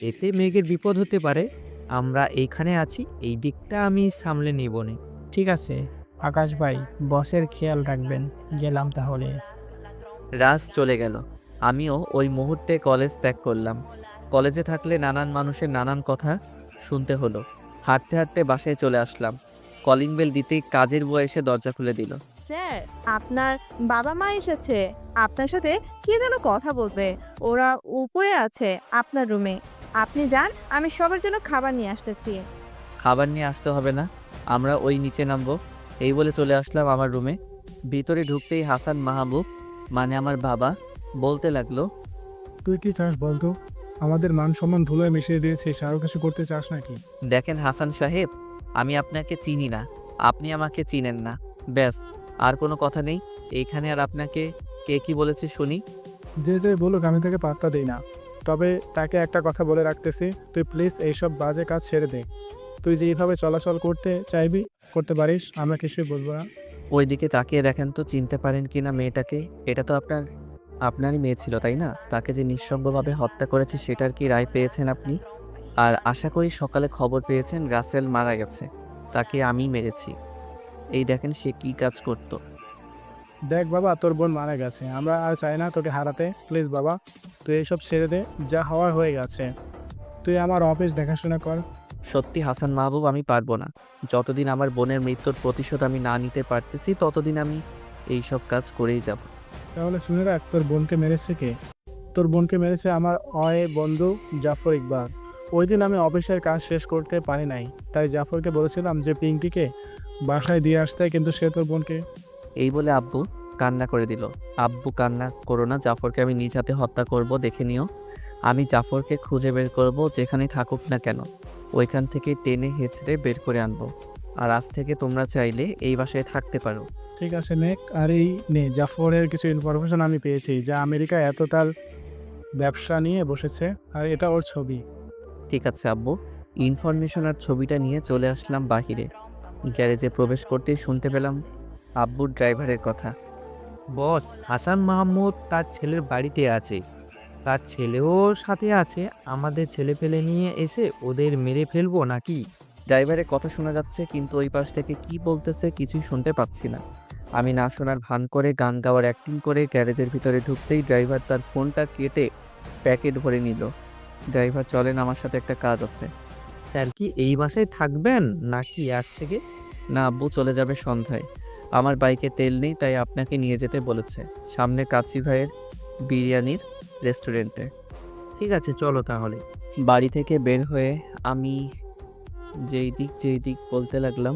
এতে মেঘের বিপদ হতে পারে। আমরা এইখানে আছি, এই দিকটা আমি সামলে নিব নে। ঠিক আছে আকাশ ভাই, বসের খেয়াল রাখবেন। গেলাম তাহলে। রাজ চলে গেল। আমিও ওই মুহূর্তে কলেজ ত্যাগ করলাম। কলেজে থাকলে নানান মানুষের নানান কথা শুনতে হলো। হাঁটতে হাঁটতে বাসায় চলে আসলাম। কলিং বেল দিতেই কাজের বুয়া এসে দরজা খুলে দিল। স্যার, আপনার বাবা মা এসেছে, আপনার সাথে কি যেন কথা বলবে। ওরা উপরে আছে আপনার রুমে। আপনি যান, আমি সবার জন্য খাবার নিয়ে আসতেছি। খাবার নিয়ে আসতে হবে না, আমরা ওই নিচে নামবো। এই বলে চলে আসলাম আমার রুমে। ভিতরে ঢুকতেই হাসান মাহবুব, মানে আমার বাবা, বলতে লাগলো, তুই কি চাস বলতো? আমাদের মান সম্মান ধুলোয় মিশিয়ে দিয়েছিস, আরও কিছু করতে চাস নাকি? দেখেন হাসান সাহেব, আমি আপনাকে চিনি না, আপনি আমাকে চিনেন না, ব্যাস, আর কোনো কথা নেই। এইখানে আর আপনাকে কে কি বলেছে শুনি? যে যে বলুক, আমি তাকে পাত্তা দিই না। তবে তাকে একটা কথা বলে রাখতেছি, তুই প্লিজ এইসব বাজে কাজ ছেড়ে দে। তুই যেইভাবে চলাচল করতে চাইবি করতে পারিস, আমরা কিছুই বলবো না। ওইদিকে তাকিয়ে দেখেন তো চিনতে পারেন কি না মেয়েটাকে। এটা তো আপনারই মেয়ে ছিল তাই না? তাকে যে নিঃসঙ্গভাবে হত্যা করেছে সেটার কি রায় পেয়েছেন আপনি? আর আশা করি সকালে খবর পেয়েছেন রাসেল মারা গেছে, তাকে আমি মেরেছি। এই দেখেন সে কি কাজ করতো। দেখ বাবা, তোর বোন মারা গেছে, আমরা আর চাই না তোকে হারাতে। প্লিজ বাবা, তুই এইসব ছেড়ে দে, যা হওয়ার হয়ে গেছে। তুই আমার অফিস দেখাশোনা কর। সত্যি হাসান মাহবুব, আমি পারবো না। যতদিন আমার বোনের মৃত্যুর প্রতিশোধ আমি না নিতে পারতেছি ততদিন আমি এই সব কাজ করেই যাব। তাহলে শুনে রাখ, তোর বোনকে মেরেছে কে? তোর বোনকে মেরেছে আমার বন্ধু জাফর ইকবাল। ওই দিন আমি অফিসের কাজ শেষ করতে পারি নাই, তাই জাফরকে বলেছিলাম যে পিঙ্কিকে বাসায় দিয়ে আসতে, কিন্তু সে তোর বোনকে। এই বলে আব্বু কান্না করে দিল। আব্বু কান্না করো না, জাফরকে আমি নিজ হাতে হত্যা করব, দেখে নিও। আমি জাফরকে খুঁজে বের করব, যেখানেই থাকুক না কেন ওইখান থেকে টেনে হেঁচড়ে বের করে আনবো। আর আজ থেকে তোমরা চাইলে এই বাসায় থাকতে পারো। ঠিক আছে নেক। আর এই নে, জাফরের কিছু ইনফরমেশন আমি পেয়েছি, যা আমেরিকায় এত তার ব্যবসা নিয়ে বসেছে, আর এটা ওর ছবি। ঠিক আছে আব্বু। ইনফরমেশন আর ছবিটা নিয়ে চলে আসলাম বাহিরে। গ্যারেজে প্রবেশ করতেই শুনতে পেলাম আব্বুর ড্রাইভারের কথা। বস, হাসান মাহমুদ তার ছেলের বাড়িতে আছে, তার ছেলেও সাথে আছে। আমাদের ছেলে পেলে নিয়ে এসে ওদের মেরে ফেলবো নাকি? ড্রাইভারের কথা শোনা যাচ্ছে, কিন্তু ওই পাশ থেকে কি বলতেছে কিছুই শুনতে পাচ্ছি না। আমি না শোনার ভান করে গান গাওয়ার অ্যাক্টিং করে গ্যারেজের ভিতরে ঢুকতেই ড্রাইভার তার ফোনটা কেটে প্যাকেট ভরে নিল। ড্রাইভার চলেন, আমার সাথে একটা কাজ আছে। স্যার কি এই বাসায় থাকবেন নাকি আজ থেকে? না আব্বু, চলে যাবে সন্ধ্যায়। আমার বাইকে তেল নেই, তাই আপনাকে নিয়ে যেতে বলেছে, সামনে কাচি ভাইয়ের বিরিয়ানির রেস্টুরেন্টে। ঠিক আছে চলো তাহলে। বাড়ি থেকে বের হয়ে আমি যেই দিক বলতে লাগলাম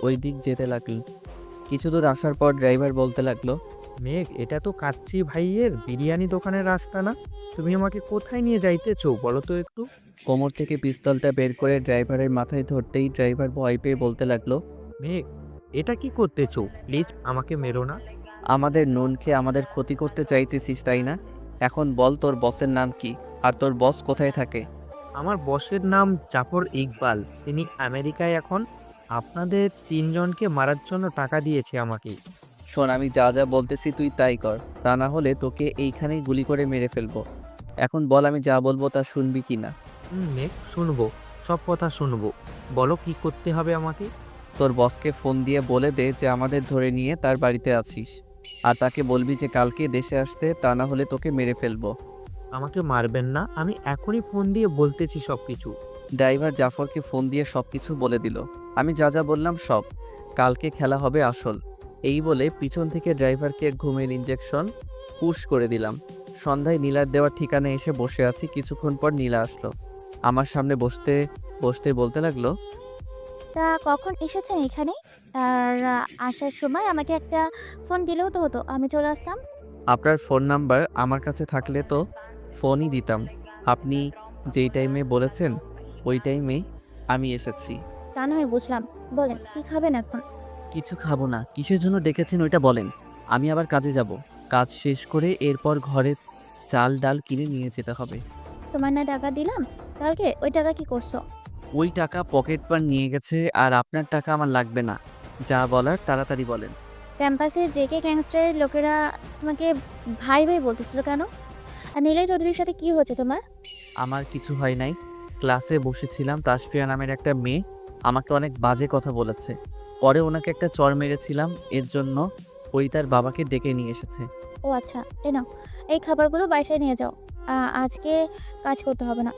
ওই দিক যেতে লাগলাম। কিছু দূর আসার পর ড্রাইভার বলতে লাগলো, মেঘ, এটা তো কাচ্চি ভাইয়ের বিরিয়ানি দোকানের রাস্তা না? তুমি আমাকে কোথায় নিয়ে যাইতেছো বলো তো একটু। কোমর থেকে পিস্তলটা বের করে ড্রাইভারের মাথায় ধরতেই ড্রাইভার ভয় পেয়ে বলতে লাগলো, মেঘ, এটা কি করতেছো? প্লিজ আমাকে মেরো না। আমাদের নুন খেয়ে আমাদের ক্ষতি করতে চাইতেছিস তাই না? এখন বল তোর বসের নাম কি, আর তোর বস কোথায় থাকে? আমার বসের নাম জাফর ইকবাল, তিনি আমেরিকায় এখন। আপনাদের তিনজনকে মারার জন্য টাকা দিয়েছে আমাকে। শোন, আমি যা যা বলতেছি তুই তাই কর, তা না হলে তোকে এইখানেই গুলি করে মেরে ফেলবো। এখন বল আমি যা বলবো তা শুনবি কি না? মেঘ, শুনবো, সব কথা শুনবো। বলো কি করতে হবে আমাকে। তোর বসকে ফোন দিয়ে বলে দে যে আমাদের ধরে নিয়ে তার বাড়িতে আছিস, আর তাকে বলবি যে কালকে দেশে আসতে, তা না হলে তোকে মেরে ফেলবো। আমাকে মারবেন না, আমি এখনই ফোন দিয়ে বলতেছি সব কিছু। ড্রাইভার জাফরকে ফোন দিয়ে সব কিছু বলে দিল। আমি যা যা বললাম সব। কালকে খেলা হবে আসল। এই বলে পিছন থেকে ড্রাইভারকে ঘুমের ইঞ্জেকশন পুশ করে দিলাম। সন্ধ্যায় নীলার দেওয়ার ঠিকানায় এসে বসে আছি। কিছুক্ষণ পর নীলা আসলো। আমার সামনে বসতে বসতে বলতে লাগলো, তা কখন এসেছেন এখানে? আর আসার সময় আমাকে একটা ফোন দিলেও তো হতো, আমি চলে আসতাম। আপনার ফোন নাম্বার আমার কাছে থাকলে তো ফোনই দিতাম। আপনি যেই টাইমে বলেছেন ওই টাইমেই আমি এসেছি। তা না হয় বুঝলাম। বলেন কি খাবেন এখন? কিছু খাবো না। কিসের জন্য ডেকেছেন ওইটা বলেন। আমি আবার কাজে যাব। কাজ শেষ করে এরপর ঘরে চাল ডাল কিনে নিয়ে যেতে হবে। তোমার না টাকা দিলাম কালকে, ওই টাকা কি করছো? ওই টাকা পকেট পার নিয়ে গেছে, আর আপনার টাকা আমার লাগবে না। যা বলার তাড়াতাড়ি বলেন। ক্যাম্পাসে জেকে গ্যাংস্টারের লোকেরা তোমাকে ভাই ভাই বলতেছিল কেন? আর নীলাই চৌধুরীর সাথে কি হচ্ছে তোমার? আমার কিছু হয় নাই। ক্লাসে বসেছিলাম, তাসফিয়া নামের একটা মেয়ে আমাকে অনেক বাজে কথা বলেছে। পরে ওনাকে একটা চর মেরেছিলাম, এর জন্য ওই তার বাবাকে ডেকে নিয়ে এসেছে। ও আচ্ছা, এ নাও এই খাবারগুলো বাসায় নিয়ে যাও। আজকে কাজ করতে হবে না।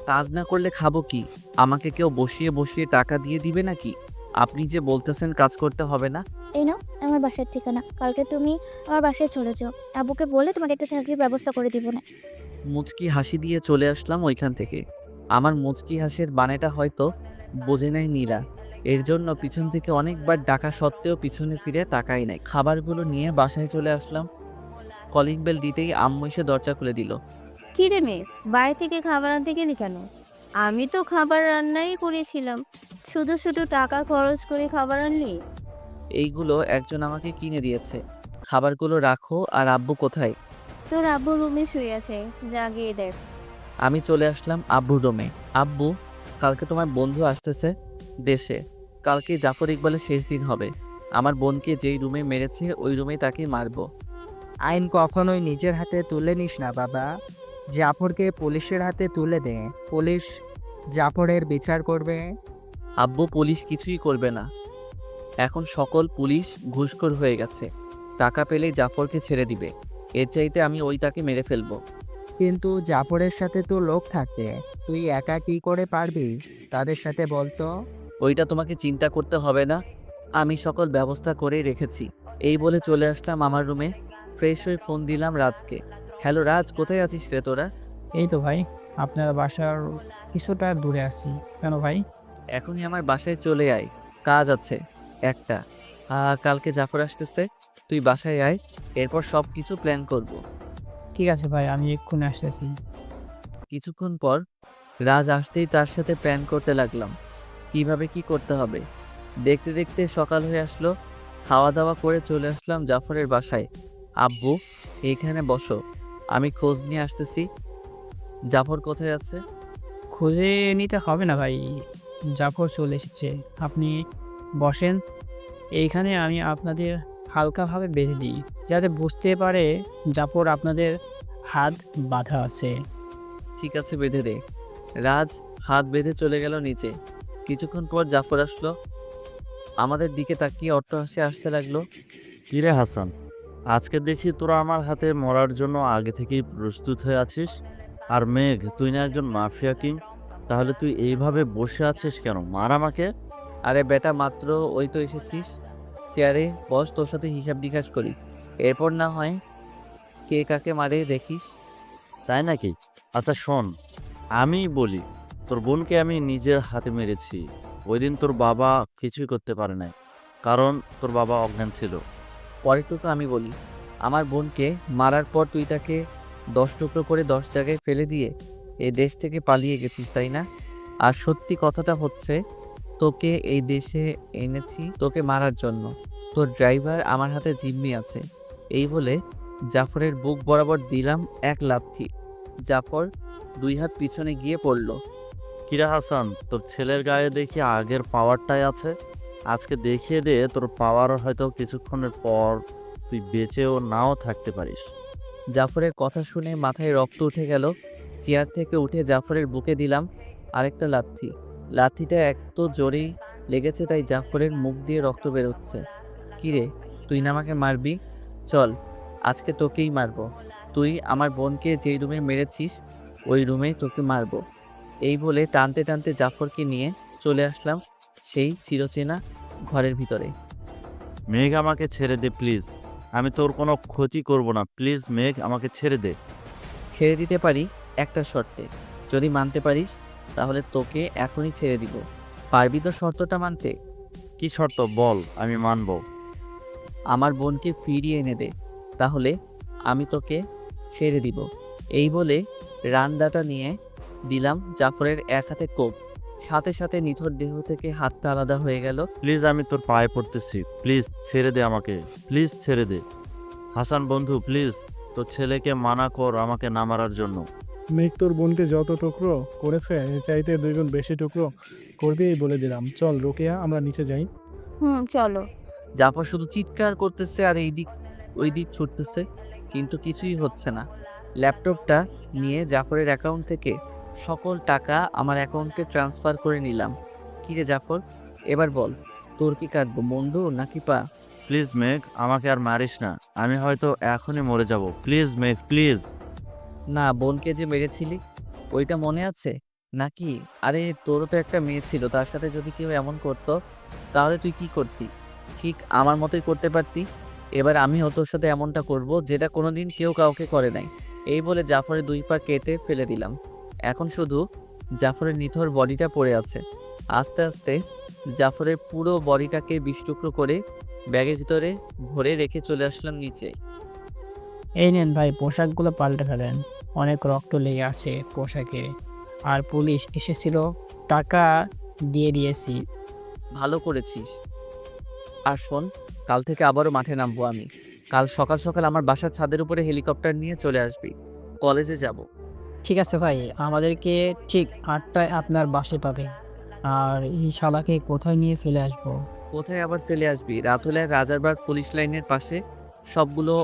কাজ না করলে খাবো কি? আমাকে কেউ বসিয়ে বসিয়ে টাকা দিয়ে দিবে নাকি? আপনি যে বলতেছেন কাজ করতে হবে না। এই নাও আমার বাসার ঠিকানা, কালকে তুমি আমার বাসায় চলে যাও। আব্বুকে বলে তোমাকে একটা চাকরির ব্যবস্থা করে দিব না। মুচকি হাসি দিয়ে চলে আসলাম ওইখান থেকে। আমার মুচকি হাসির বানেটা হয়তো বোঝে নাই নীলা, এর জন্য পিছন থেকে অনেকবার ডাকা সত্ত্বেও পিছনে ফিরে তাকাই নাই। খাবারগুলো নিয়ে বাসায় চলে আসলাম। কলিং বেল দিতেই আম্মু এসে দরজা খুলে দিল। কি রে মেয়ে, বাড়ি থেকে খাবার আনতে গেলি কেন? আমি তো খাবার রান্নাই করেছিলাম, শুধু শুধু টাকা খরচ করে খাবার আনলি? এইগুলো একজন আমাকে কিনে দিয়েছে। খাবারগুলো রাখো। আর আব্বু কোথায়? তোর আব্বু রুমে শুয়ে আছে, যা গিয়ে দেখ। আমি চলে আসলাম আব্বুর রুমে। আব্বু, কালকে তোমার বন্ধু আসতেছে দেশে। কালকে জাফর ইকবালের শেষ দিন হবে। আমার বোনকে যেই রুমে মেরেছে ওই রুমেই তাকে মারবো। আইন কখনোই নিজের হাতে তুলে নিস না বাবা। জাফরকে পুলিশের হাতে তুলে দে, পুলিশ জাফরের বিচার করবে। আব্বু, পুলিশ কিছুই করবে না। এখন সকল পুলিশ ঘুষখোর হয়ে গেছে। টাকা পেলেই জাফরকে ছেড়ে দিবে। এর চাইতে আমি ওই তাকে মেরে ফেলবো। কিন্তু জাফরের সাথে তো লোক থাকতে, তুই একা কি করে পারবি? তাদের সাথে বলতো। ওইটা তোমাকে চিন্তা করতে হবে না, আমি সকল ব্যবস্থা করেই রেখেছি। এই বলে চলে আসলাম আমার রুমে। ফ্রেশ হয়ে ফোন দিলাম রাজকে। হ্যালো রাজ, কোথায় আছিস রে তোরা? এই তো ভাই, আপনার বাসার কিছুটা দূরে আছি। কেন ভাই? এখনই আমার বাসায় চলে আয়, কাজ আছে একটা। কালকে জাফর আসতেছে, তুই বাসায় আয়, এরপর সব কিছু প্ল্যান করব। ঠিক আছে ভাই, আমি এক্ষুনি আসতেছি। কিছুক্ষণ পর রাজ আসতেই তার সাথে প্ল্যান করতে লাগলাম কিভাবে কি করতে হবে। দেখতে দেখতে সকাল হয়ে আসলো। খাওয়া দাওয়া করে চলে আসলাম জাফরের বাসায়। আব্বু, এইখানে বসো, আমি খোঁজ নিয়ে আসতেছি। জাফর কোথায় আছে? খুঁজে নিতে হবে না ভাই, জাফর চলে এসেছে। আপনি বসেন এইখানে, আমি আপনাদের হালকাভাবে বেঁধে দিই যাতে বুঝতে পারে জাফর আপনাদের হাত বাঁধা আছে। ঠিক আছে, বেঁধে দে। রাজ হাত বেঁধে চলে গেল নিচে। কিছুক্ষণ পর জাফর আসলো, আমাদের দিকে তাকিয়ে অট্টহাসি আসতে লাগলো। কিরে হাসান, আজকে দেখি তোরা আমার হাতে মরার জন্য আগে থেকেই প্রস্তুত হয়ে আছিস। আর মেঘ, তুই না একজন মাফিয়া কিং, তাহলে তুই এইভাবে বসে আছিস কেন? মার আমাকে। আরে বেটা, মাত্র ওই তো এসেছিস, চেয়ারে বস, তোর সাথে হিসাব নিকাশ করি, এরপর না হয় কে কাকে মারে দেখিস। তাই নাকি? আচ্ছা শোন, আমি বলি, তোর বোনকে আমি নিজের হাতে মেরেছি। ওই দিন তোর বাবা কিছুই করতে পারে নাই, কারণ তোর বাবা অজ্ঞান ছিল। পরেরটুকু আমি বলি, আমার বোনকে মারার পর তুই তাকে 10 টুকরো করে 10 জায়গায় ফেলে দিয়ে এই দেশ থেকে পালিয়ে গেছিস, তাই না? আর সত্যি কথাটা হচ্ছে, তোকে এই দেশে এনেছি তোকে মারার জন্য। তোর ড্রাইভার আমার হাতে জিম্মি আছে। এই বলে জাফরের বুক বরাবর দিলাম এক লাথি। জাফর 2 হাত পিছনে গিয়ে পড়ল। কিরা হাসান, তোর ছেলের গায়ে দেখি আগের পাওয়ারটাই আছে। আজকে দেখিয়ে দে তোর পাওয়ার, হয়তো কিছুক্ষণের পর তুই বেঁচেও নাও থাকতে পারিস। জাফরের কথা শুনে মাথায় রক্ত উঠে গেল। চেয়ার থেকে উঠে জাফরের বুকে দিলাম আরেকটা লাথি। লাথিটা এত জোরেই লেগেছে তাই জাফরের মুখ দিয়ে রক্ত বেরোচ্ছে। কিরে, তুই না আমাকে মারবি? চল, আজকে তোকেই মারবো। তুই আমার বোনকে যেই রুমে মেরেছিস ওই রুমেই তোকে মারবো। এই বলে টানতে টানতে জাফরকে নিয়ে চলে আসলাম সেই চিরচেনা ঘরের ভিতরে। মেঘ, আমাকে ছেড়ে দে প্লিজ। আমি তোর কোনো ক্ষতি করব না, প্লিজ মেঘ, আমাকে ছেড়ে দে। ছেড়ে দিতে পারি একটা শর্তে, যদি মানতে পারিস তাহলে তোকে এখনই ছেড়ে দিব। পারবি তো শর্তটা মানতে? কি শর্ত বল, আমি মানবো। আমার বোনকে ফিরিয়ে এনে দে, তাহলে আমি তোকে ছেড়ে দিব। এই বলে রান্দাটা নিয়ে দিলাম জাফরের এক হাতে কোপ। সাথে সাথে নিথর দেহ থেকে হাতটা আলাদা হয়ে গেল। প্লিজ, আমি তোর পায়ে পড়তেছি, প্লিজ ছেড়ে দে আমাকে, প্লিজ ছেড়ে দে। হাসান বন্ধু, প্লিজ তোর ছেলেকে মানা কর আমাকে না মারার জন্য। মেঘ তোর বোনকে যত টুকরো করেছে এর চাইতে 2 গুণ বেশি টুকরো করবেই বলে দিলাম। চল রোকেয়া, আমরা নিচে যাই। চলো। জাফর শুধু চিৎকার করতেছে আর এই দিক ওই দিক ছুটতেছে, কিন্তু কিছুই হচ্ছে না। ল্যাপটপটা নিয়ে জাফরের অ্যাকাউন্ট থেকে সকল টাকা আমার অ্যাকাউন্টে ট্রান্সফার করে নিলাম। কিরে জাফর, এবার বল, তোর কি কাটবো, বন্ধু নাকি পা? প্লিজ মেঘ, আমাকে আর মারিস না, আমি হয়তো এখনই মরে যাব। প্লিজ মেঘ, প্লিজ। না, বোনকে যে মেরেছিলি ওইটা মনে আছে নাকি? আরে তোরও তো একটা মেয়ে ছিল, তার সাথে যদি কেউ এমন করতো তাহলে তুই কি করতি? ঠিক আমার মতোই করতে পারতি। এবার আমিও তোর সাথে এমনটা করব যেটা কোনোদিন কেউ কাউকে করে নাই। এই বলে জাফরের 2 পা কেটে ফেলে দিলাম। এখন শুধু জাফরের নিথর বডিটা পড়ে আছে। আস্তে আস্তে জাফরের পুরো বডিটাকে 20 টুকরো করে ব্যাগের ভিতরে ভরে রেখে চলে আসলাম নিচে। এই নেন ভাই, পোশাকগুলো পাল্টে ফেলেন, অনেক রক্ত লেগে আছে পোশাকে। আর পুলিশ এসেছিল, টাকা দিয়ে দিয়েছি। ভালো করেছিস। আর শোন, কাল থেকে আবারও মাঠে নামবো আমি। কাল সকাল সকাল আমার বাসার ছাদের উপরে হেলিকপ্টার নিয়ে চলে আসবি। কলেজে যাব। ঠিক আছে ভাই, আমাদেরকে ঠিক 8টায় আপনার বাসে পাবেন। আর এই শালাকে কোথায় নিয়ে ফেলে আসবো? কোথায় আবার ফেলে আসবি? রাত হলে রাজারবাগ পুলিশ লাইনের পাশে সবগুলো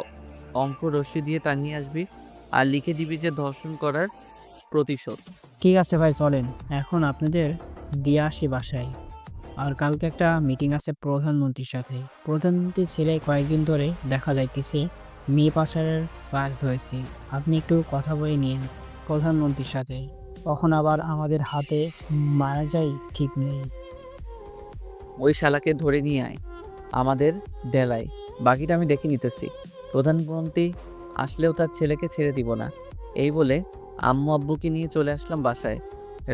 অঙ্ক রশ্মি দিয়ে টাঙিয়ে আসবি, আর লিখে দিবি যে ধর্ষণ করার প্রতিশোধ। ঠিক আছে ভাই, চলেন এখন আপনাদের দিয়ে আসি বাসায়। আর কালকে একটা মিটিং আছে প্রধানমন্ত্রীর সাথে। প্রধানমন্ত্রীর ছেলে কয়েকদিন ধরে দেখা যাইতেছে মেয়ে পাচারের কাজ ধরেছে। আপনি একটু কথা বলে নিন প্রধানমন্ত্রীর সাথে, কখন আবার আমাদের হাতে মারা যায় ঠিক নেই। ওই শালাকে ধরে নিয়ে আয় আমাদের ডেলায়, বাকিটা আমি দেখে নিতেছি। প্রধানমন্ত্রী আসলেও তার ছেলেকে ছেড়ে দিব না। এই বলে আম্মু আব্বুকে নিয়ে চলে আসলাম বাসায়।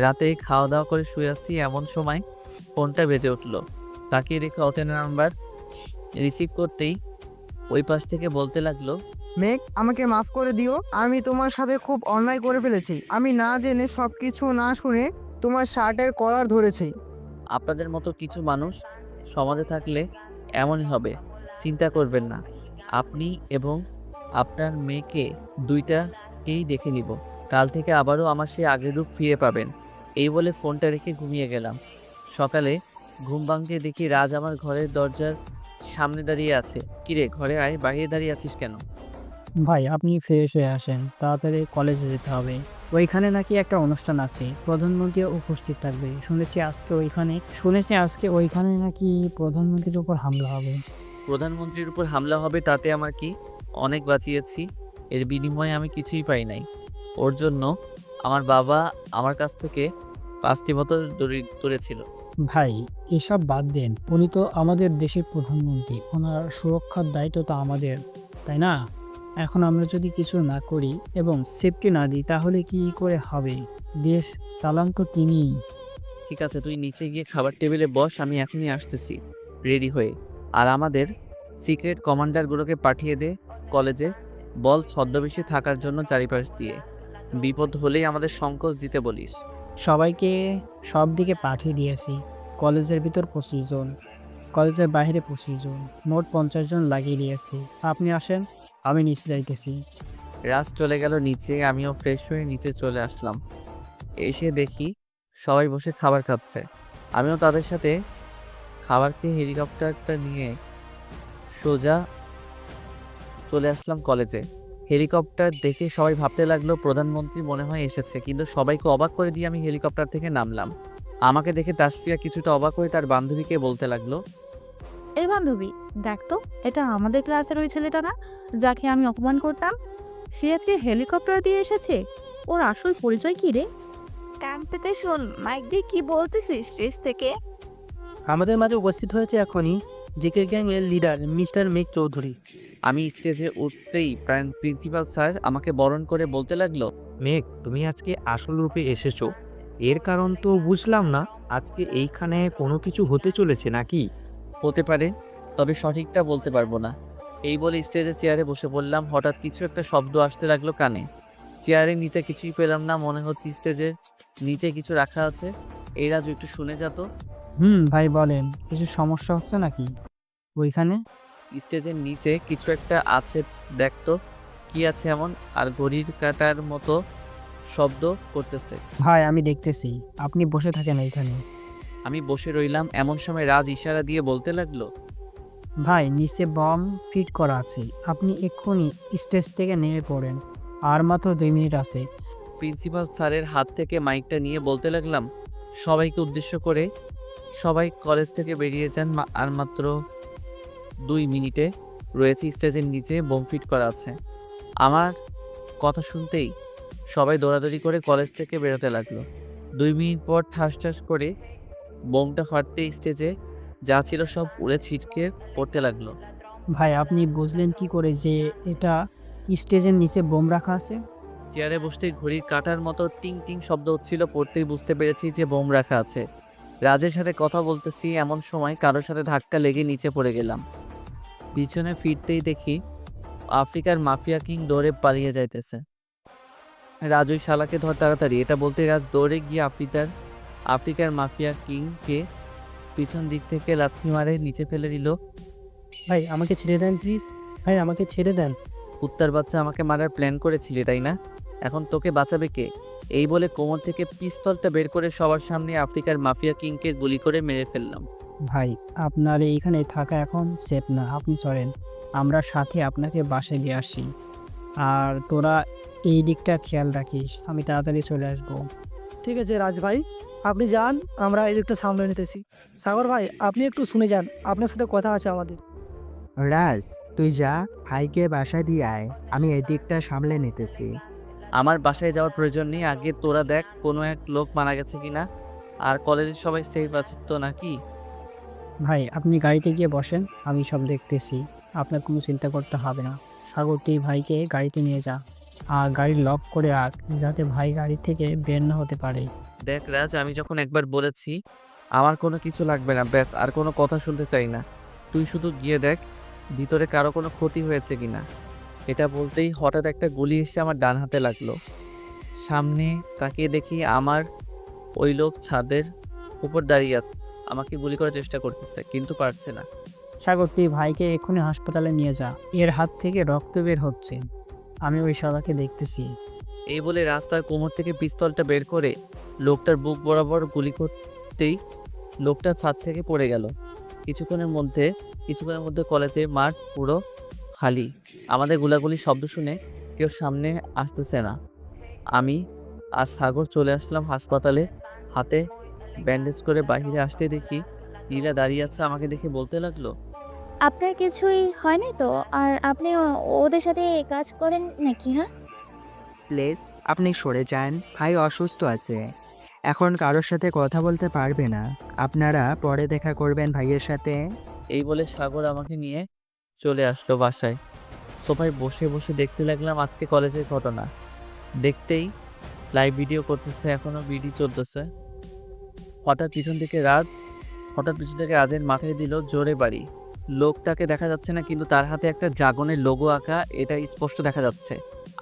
রাতে খাওয়া দাওয়া করে শুয়ে আসছি, এমন সময় ফোনটা বেজে উঠলো। তাকিয়ে রেখে অচেনা নাম্বার রিসিভ করতেই ওই পাশ থেকে বলতে লাগলো, মেঘ, আমাকে মাফ করে দিও, আমি তোমার সাথে খুব অন্যায় করে ফেলেছি। আমি না জেনে সব কিছু না শুনে তোমার শার্টের কলার ধরেছি। আপনাদের মতো কিছু মানুষ সমাজে থাকলে এমনই হবে, চিন্তা করবেন না। আপনি এবং আপনার মেয়েকে দুইটাকেই দেখে নিব। কাল থেকে আবারও আমার সেই আগের রূপ ফিরে পাবেন। এই বলে ফোনটা রেখে ঘুমিয়ে গেলাম। সকালে ঘুম ভাঙতে দেখি রাজ আমার ঘরের দরজার সামনে দাঁড়িয়ে আছে। কিরে, ঘরে আয়, বাইরে দাঁড়িয়ে আছিস কেন? ভাই আপনি ফ্রেশ হয়ে আসেন, তাড়াতাড়ি কলেজে যেতে হবে। ওইখানে নাকি একটা অনুষ্ঠান আছে, প্রধানমন্ত্রীও উপস্থিত থাকবে। শুনেছি আজকে ওইখানে নাকি প্রধানমন্ত্রীর উপর হামলা হবে। প্রধানমন্ত্রীর উপর হামলা হবে তাতে আমার কি? অনেক বাঁচিয়েছি, এর বিনিময়ে আমি কিছুই পাই নাই। ওর জন্য আমার বাবা আমার কাছ থেকে 5টি বোতল দূরে ছিল। ভাই এসব বাদ দেন, উনি তো আমাদের দেশের প্রধানমন্ত্রী, ওনার সুরক্ষার দায়িত্ব তো আমাদের, তাই না? এখন আমরা যদি কিছু না করি এবং সেফটি না দিই তাহলে কি করে হবে? দেশ চালান তো তিনিই। ঠিক আছে, তুই নিচে গিয়ে খাবার টেবিলে বস, আমি এখনই আসতেছি রেডি হয়ে। আর আমাদের সিক্রেট কমান্ডারগুলোকে পাঠিয়ে দে কলেজে। বল ছদ্মবেশে থাকার জন্য চারিপাশ দিয়ে। বিপদ হলেই আমাদের সংকোচ দিতে বলিস। সবাইকে সব দিকে পাঠিয়ে দিয়েছি। কলেজের ভিতর 25 জন, কলেজের বাইরে 25 জন, মোট 50 জন লাগিয়ে দিয়েছি। আপনি আসেন, আমি নিচে যাইতেছি। রাজ চলে গেল নিচে, আমিও ফ্রেশ হয়ে নিচে চলে আসলাম। এসে দেখি সবাই বসে খাবার খাচ্ছে। আমিও তাদের সাথে খাবার খেয়ে হেলিকপ্টারটা নিয়ে সোজা চলে আসলাম কলেজে। হেলিকপ্টার দেখে সবাই ভাবতে লাগলো প্রধানমন্ত্রী মনে হয় এসেছে, কিন্তু সবাইকে অবাক করে দিয়ে আমি হেলিকপ্টার থেকে নামলাম। আমাকে দেখে তাসফিয়া কিছুটা অবাক হয়ে তার বান্ধবীকে বলতে লাগলো, এই বান্ধবী, দেখ তো, এটা আমাদের ক্লাসের ওই ছেলেটা না যাকে আমি অপমান করতাম? সে আজকে হেলিকপ্টার দিয়ে এসেছে। ওর আসল পরিচয় কি রে? কান পেতে শোন, মাইক দিয়ে কি বলতেছিস স্টেজ থেকে? আমাদের মাঝে উপস্থিত হয়েছে এখনই জেকে গ্যাংয়ের লিডার মিস্টার মেঘ চৌধুরী। আমি স্টেজে উঠতেই প্রিন্সিপাল স্যার আমাকে বরণ করে বলতে লাগলো, মেঘ, তুমি আজকে আসল রূপে এসেছো। এর কারণ তো বুঝলাম না। আজকে এইখানে কোনো কিছু হতে চলেছে নাকি? হতে পারে, তবে সঠিকটা বলতে পারবো না। এই বলে স্টেজে চেয়ারে বসে পড়লাম। হঠাৎ কিছু একটা শব্দ আসতে লাগলো কানে। চেয়ারের নিচে কিছুই পেলাম না, মনে হচ্ছে স্টেজের নিচে কিছু রাখা আছে। এই রাজু, একটু শুনে যা তো। ভাই বলেন, কিছু সমস্যা হচ্ছে নাকি ওইখানে? স্টেজের নিচে কিছু একটা আছে, দেখ তো কি আছে এমন। আর ঘড়ির কাঁটার মতো শব্দ করতেছে। ভাই আমি দেখতেছি, আপনি বসে থাকেন এইখানে। আমি বসে রইলাম, এমন সময় রাজ ইশারা দিয়ে বলতে লাগলো, ভাই নিচে বম ফিট করা আছে, আপনি এক্ষুনি স্টেজ থেকে নেমে পড়েন, আর মাত্র 2 মিনিট আছে। প্রিন্সিপাল স্যারের হাত থেকে মাইকটা নিয়ে বলতে লাগলাম সবাইকে উদ্দেশ্য করে, সবাই কলেজ থেকে বেরিয়ে যান, আর মাত্র 2 মিনিটে রয়েছে স্টেজের নিচে বোম ফিট করা আছে। আমার কথা শুনতেই সবাই দৌড়াদৌড়ি করে কলেজ থেকে বেরোতে লাগলো। 2 মিনিট পর ঠাস ঠাস করে বোমটা ফাটতে স্টেজে যা ছিল সব উড়ে ছিটকে পড়তে লাগলো। ভাই আপনি বুঝলেন কি করে যে এটা স্টেজের নিচে বোম রাখা আছে? চেয়ারে বসতেই ঘড়ির কাঁটার মতো টিং টিং শব্দ হচ্ছিল, পড়তেই বুঝতে পেরেছি যে বোম রাখা আছে। রাজের সাথে কথা বলতেছি, এমন সময় কারোর সাথে ধাক্কা লেগে নিচে পড়ে গেলাম। পিছনে ফিরতেই দেখি আফ্রিকার মাফিয়া কিং দৌড়ে পালিয়ে যাইতেছে। রাজ, ওই শালাকে ধর তাড়াতাড়ি। এটা বলতে রাজ দৌড়ে গিয়ে আফ্রিকার মাফিয়া কিংকে পিছন দিক থেকে লাথি মারে নিচে ফেলে দিল। ভাই আমাকে ছেড়ে দেন প্লিজ, ভাই আমাকে ছেড়ে দেন। কুত্তার বাচ্চা, আমাকে মারার প্ল্যান করেছিলি তাই না? এখন তোকে বাঁচাবে কে? এই বলে কোমর থেকে পিস্তলটা বের করে সবার সামনে আফ্রিকার মাফিয়া কিংকে গুলি করে মেরে ফেললাম। ভাই আপনার এইখানে থাকা এখন সেফ না, আপনি চলেন, আমরা সাথে আপনাকে বাসায় দিয়ে আসি। আর তোরা এই দিকটা খেয়াল রাখিস, আমি তাড়াতাড়ি চলে আসবো। ঠিক আছে রাজ ভাই, আপনি যান, আমরা এই দিকটা সামলে নিতেছি। সাগর ভাই আপনি একটু শুনে যান, আপনার সাথে কথা আছে আমাদের। রাজ, তুই যা, ভাইকে বাসায় দিয়ে আয়, আমি এদিকটা সামলে নিতেছি। আমার বাসায় যাওয়ার প্রয়োজন নেই, আগে তোরা দেখ কোনো এক লোক মারা গেছে কিনা, আর কলেজের সবাই সেফ আছে তো নাকি। ভাই আপনি গাড়িতে গিয়ে বসেন, আমি সব দেখতেছি, আপনার কোনো চিন্তা করতে হবে না। সাগর তুই ভাইকে গাড়িতে নিয়ে যা, আর গাড়ি লক করে রাখ, যাতে ভাই গাড়ি থেকে বের না হতে পারে। দেখ রাজ, আমি যখন একবার বলেছি আমার কোনো কিছু লাগবে না, ব্যাস, আর কোনো কথা শুনতে চাই না। তুই শুধু গিয়ে দেখ ভিতরে কারো কোনো ক্ষতি হয়েছে কিনা। এটা বলতেই হঠাৎ একটা গুলি এসে আমার ডান হাতে লাগলো। সামনে তাকিয়ে দেখি আমার ওই লোক ছাদের উপর দাঁড়িয়ে আমাকে গুলি করার চেষ্টা করতেছে, কিন্তু পারছে না। সাগর তুই ভাইকে এক্ষুনি হাসপাতালে নিয়ে যা, এর হাত থেকে রক্ত বের হচ্ছে, আমি ওই শালাকে দেখতেছি। এই বলে রাস্তার কোমর থেকে পিস্তলটা বের করে লোকটার বুক বরাবর গুলি করতেই লোকটা ছাদ থেকে পড়ে গেল। কিছুক্ষণের মধ্যে কলেজের মাঠ পুরো খালি। আমাদের গোলাগুলির শব্দ শুনে কেউ সামনে আসতেছে না। আমি আর সাগর চলে আসলাম হাসপাতালে। হাতে ব্যান্ডেজ করে বাইরে আসতে দেখি নীলা দাঁড়িয়ে আছে, আমাকে দেখে বলতে লাগলো, আপনার কিছুই হয়নি তো? আর আপনি ওদের সাথে কাজ করেন নাকি? হ্যাঁ, প্লিজ আপনি সরে যান, ভাই অসুস্থ আছে, এখন কারোর সাথে কথা বলতে পারবে না, আপনারা পরে দেখা করবেন ভাইয়ের সাথে। এই বলে সাগর আমাকে নিয়ে চলে আসলো বাসায়। সোফায় বসে বসে দেখতে লাগলাম আজকে কলেজের ঘটনা। দেখতেই লাইভ ভিডিও করতেছে, এখনো ভিডিও চলতেছে। হঠাৎ পিছন থেকে রাজের মাথায় দিল জোরে বাড়ি। লোকটাকে দেখা যাচ্ছে না, কিন্তু তার হাতে একটা ড্রাগনের লোগো আঁকা, এটা স্পষ্ট দেখা যাচ্ছে।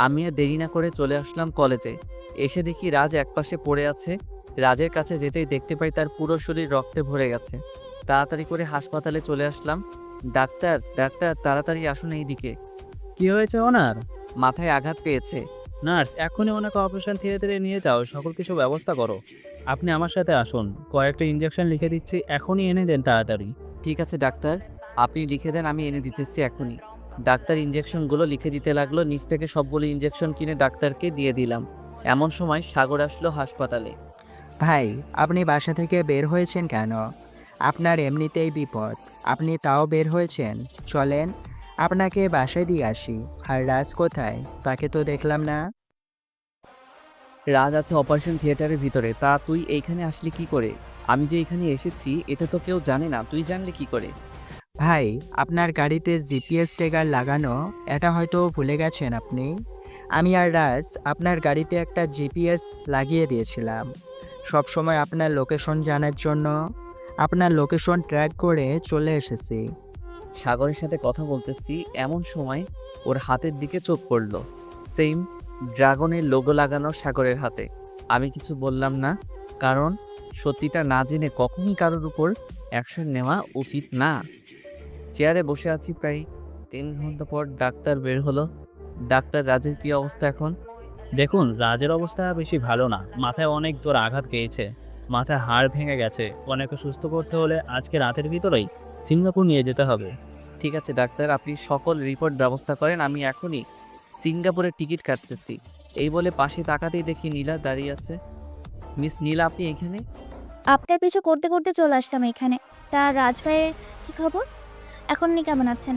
আমি আর দেরি না করে চলে আসলাম কলেজে। এসে দেখি রাজ একপাশে পড়ে আছে। রাজের কাছে যেতেই দেখতে পাই তার পুরো শরীর রক্তে ভরে গেছে। তাড়াতাড়ি করে হাসপাতালে চলে আসলাম। ডাক্তার, তাড়াতাড়ি আসুন এইদিকে। কি হয়েছে ওনার? মাথায় আঘাত পেয়েছে। নার্স, এখনই ওনাকে অপারেশন থিয়েটারে নিয়ে যাও, সকল কিছু ব্যবস্থা করো। আপনি আমার সাথে আসুন, কয়েকটা ইঞ্জেকশন লিখে দিচ্ছি, এখনই এনে দেন তাড়াতাড়ি। ঠিক আছে ডাক্তার, আপনি লিখে দেন, আমি এনে দিতেছি এখনই। ডাক্তার ইঞ্জেকশনগুলো লিখে দিতে লাগলো। নিচ থেকে সবগুলো ইঞ্জেকশন কিনে ডাক্তারকে দিয়ে দিলাম। এমন সময় সাগর আসলো হাসপাতালে। ভাই, আপনি বাসা থেকে বের হয়েছেন কেন? আপনার এমনিতেই বিপদ, আপনি তাও বের হয়েছেন। চলেন, আপনাকে বাসায় দিয়ে আসি। আর রাজ কোথায়? তাকে তো দেখলাম না। রাজ আছে অপারেশন থিয়েটারের ভিতরে। তা তুই এইখানে আসলি কি করে? আমি যে এখানে এসেছি এটা তো কেউ জানে না, তুই জানলি কি করে? ভাই, আপনার গাড়িতে জিপিএস ট্র্যাকার লাগানো, এটা হয়তো ভুলে গেছেন আপনি। আমি আর রাজ আপনার গাড়িতে একটা জিপিএস লাগিয়ে দিয়েছিলাম। সবসময় আপনার লোকেশন জানার জন্য আপনার লোকেশন ট্র্যাক করে চলে এসেছি। সাগরের সাথে কথা বলতেছি এমন সময় ওর হাতের দিকে চোখ পড়ল, সেম ড্রাগনের লোগো লাগানো সাগরের হাতে। আমি কিছু বললাম না, কারণ সত্যিটা না জেনে কখনই কারোর উপর অ্যাকশন নেওয়া উচিত না। চেয়ারে বসে আছি প্রায় 3 ঘন্টা পর ডাক্তার বের হলো। ডাক্তার, রাজের কি অবস্থা এখন? দেখুন, রাজের অবস্থা বেশি ভালো না। মাথায় অনেক জোর আঘাত পেয়েছে, মাথায় হাড় ভেঙে গেছে। অনেকে সুস্থ করতে হলে আজকে রাতের ভিতরেই সিঙ্গাপুর নিয়ে যেতে হবে। ঠিক আছে ডাক্তার, আপনি সকল রিপোর্ট ব্যবস্থা করেন, আমি এখনই সিঙ্গাপুরের টিকিট কাটতেছি। এই বলে পাশে তাকাতেই দেখি নীলা দাঁড়িয়ে আছে। মিস নীলা, আপনি এখানে? আপনার পিছু করতে করতে চলে আসলাম এখানে। তা রাজ ভাইয়ের কি খবর? এখন উনি কেমন আছেন?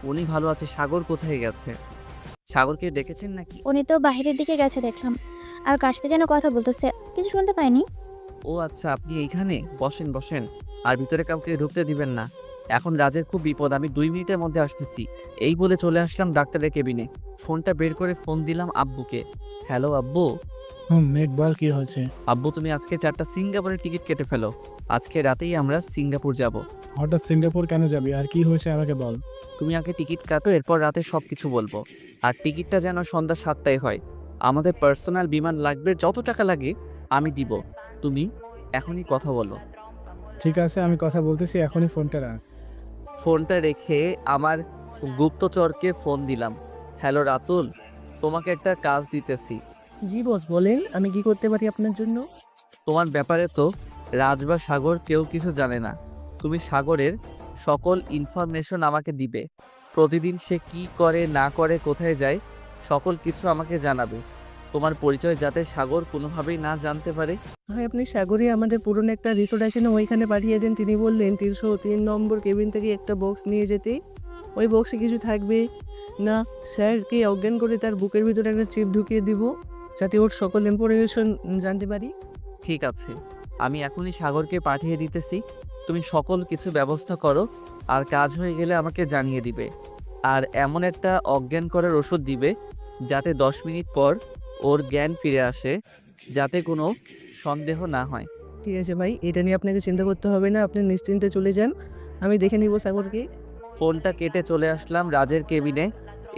উনি ভালো আছে। সাগর কোথায় গেছে? সাগরকে দেখেছেন নাকি? উনি তো বাইরের দিকে গেছে দেখলাম, আর কার সাথে যেন কথা বলতেছে, কিছু শুনতে পাইনি। ও আচ্ছা, আপনি এইখানে বসেন বসেন, আর ভিতরে কাউকে ঢুকতে দিবেন না। এখন রাজের খুব বিপদ, আমি 2 মিনিটের মধ্যে আসতেছি। এই বলে চলে আসলাম ডাক্তারের কেবিনে। ফোনটা বের করে ফোন দিলাম আব্বুকে। হ্যালো আব্বু। মেট বল কি হয়েছে? আব্বু, তুমি আজকে 4টা সিঙ্গাপুরের টিকিট কেটে ফেলো। আজকে রাতেই আমরা সিঙ্গাপুর যাব। হঠাৎ সিঙ্গাপুর কেন যাবি, আর কি হয়েছে আমাকে বল। তুমি আগে টিকিট কাটো, এরপর রাতে সব কিছু বলবো। আর টিকিটটা যেন সন্ধ্যা 7টায় হয়। আমাদের পার্সোনাল বিমান লাগবে, যত টাকা লাগে আমি দিব। তুমি এখনই কথা বলো। ঠিক আছে, আমি কথা বলতেছি, এখনই ফোনটা রাখ। ফোনটা রেখে আমার গুপ্তচরকে ফোন দিলাম। হ্যালো রাতুল, তোমাকে একটা কাজ দিতেছি। জি বস, বলেন আমি কি করতে পারি আপনার জন্য? তোমার ব্যাপারে তো রাজ বা সাগর কেউ কিছু জানে না। তুমি সাগরের সকল ইনফরমেশন আমাকে দিবে। প্রতিদিন সে কি করে না করে, কোথায় যায়, সকল কিছু আমাকে জানাবে। তোমার পরিচয় যাতে সাগর কোনোভাবেই না জানতে পারে। ভাই, আপনি সাগরে আমাদের পুরনো একটা রিসোর্ট আছে না, ওইখানে পাঠিয়ে দেন। তিনি বললেন 303 নম্বর কেবিন থেকে একটা বক্স নিয়ে যেতে। ওই বক্সে কিছু থাকবে না, স্যারকে অজ্ঞান করে তার বুকের ভিতরে একটা চিপ ঢুকিয়ে দিব, যাতে ওর সকল ইনফরমেশন জানতে পারি। ঠিক আছে, আমি এখনই সাগরকে পাঠিয়ে দিতেছি। তুমি সকল কিছু ব্যবস্থা করো, আর কাজ হয়ে গেলে আমাকে জানিয়ে দিবে। আর এমন একটা অজ্ঞান করার ওষুধ দিবে যাতে 10 মিনিট পর ওর জ্ঞান ফিরে আসে, যাতে কোনো সন্দেহ না হয়। ঠিক আছে ভাই, এটা নিয়ে আপনাকে চিন্তা করতে হবে না, আপনি নিশ্চিন্তে চলে যান, আমি দেখে নিব সাগরকে। ফোনটা কেটে চলে আসলাম রাজের কেবিনে।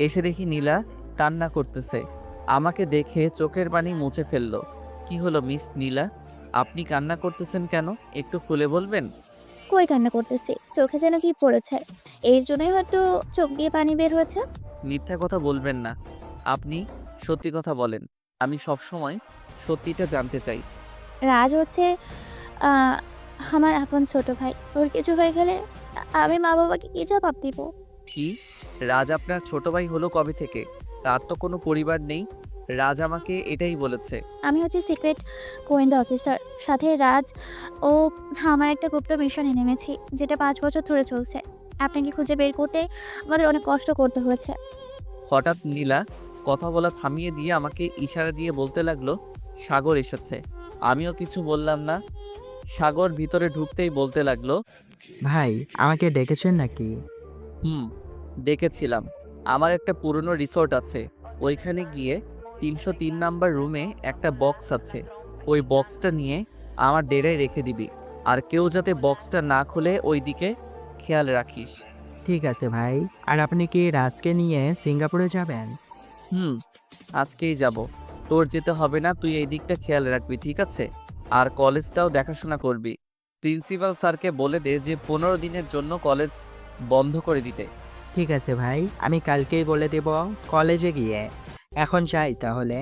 এসে দেখি নীলা কান্না করতেছে। আমাকে দেখে চোখের পানি মুছে ফেললো। কি হলো মিস নীলা, আপনি কান্না করতেছেন কেন? একটু খুলে বলবেন? কই কান্না করতেছি, চোখে যেন কি পড়েছে, এই জন্যই হয়তো চোখ দিয়ে পানি বের হয়েছে। মিথ্যা কথা বলবেন না, আপনি সত্যি কথা বলেন। আমি সবসময় সত্যিটা জানতে চাই। রাজ হচ্ছে আহ, আমার আপন ছোট ভাই। ওর কিছু হয়ে গেলে আমি মা বাবাকে কি জবাব দিব? কি? রাজ আপনার ছোট ভাই হলো কবে থেকে? তার তো কোনো পরিবার নেই। রাজ আমাকে এটাই বলেছে। আমি হচ্ছে সিক্রেট গোয়েন্দা অফিসার, সাথে রাজ ও আমার একটা গুপ্ত মিশনে নেমেছি, যেটা 5 বছর ধরে চলছে। আপনাকে খুঁজে বের করতে আমাদের অনেক কষ্ট করতে হয়েছে। হঠাৎ নীলা কথা বলা থামিয়ে দিয়ে আমাকে ইশারা দিয়ে বলতে লাগলো সাগর এসেছে। আমিও কিছু বললাম না। সাগর ভিতরে ঢুকতেই বলতে লাগলো, ভাই, আমাকে ডেকেছেন নাকি? ডেকেছিলাম। আমার একটা পুরনো রিসোর্ট আছে, ওইখানে গিয়ে 303 নাম্বার রুমে একটা বক্স আছে। ওই বক্সটা নিয়ে আমার ডেরায় রেখে দিবি, আর কেউ যাতে বক্সটা না খুলে ওই দিকে খেয়াল রাখিস। ঠিক আছে ভাই। আর আপনি কি রাজকে নিয়ে সিঙ্গাপুরে যাবেন? আজকেই যাব। তোর যেতে হবে না, তুই এই দিকটা খেয়াল রাখবি, ঠিক আছে? আর কলেজটাও দেখাশোনা করবি। প্রিন্সিপাল স্যারকে বলে দে যে 15 দিনের জন্য কলেজ বন্ধ করে দিতে। ঠিক আছে ভাই, আমি কালকেই বলে দেব কলেজে গিয়ে। এখন যাই তাহলে।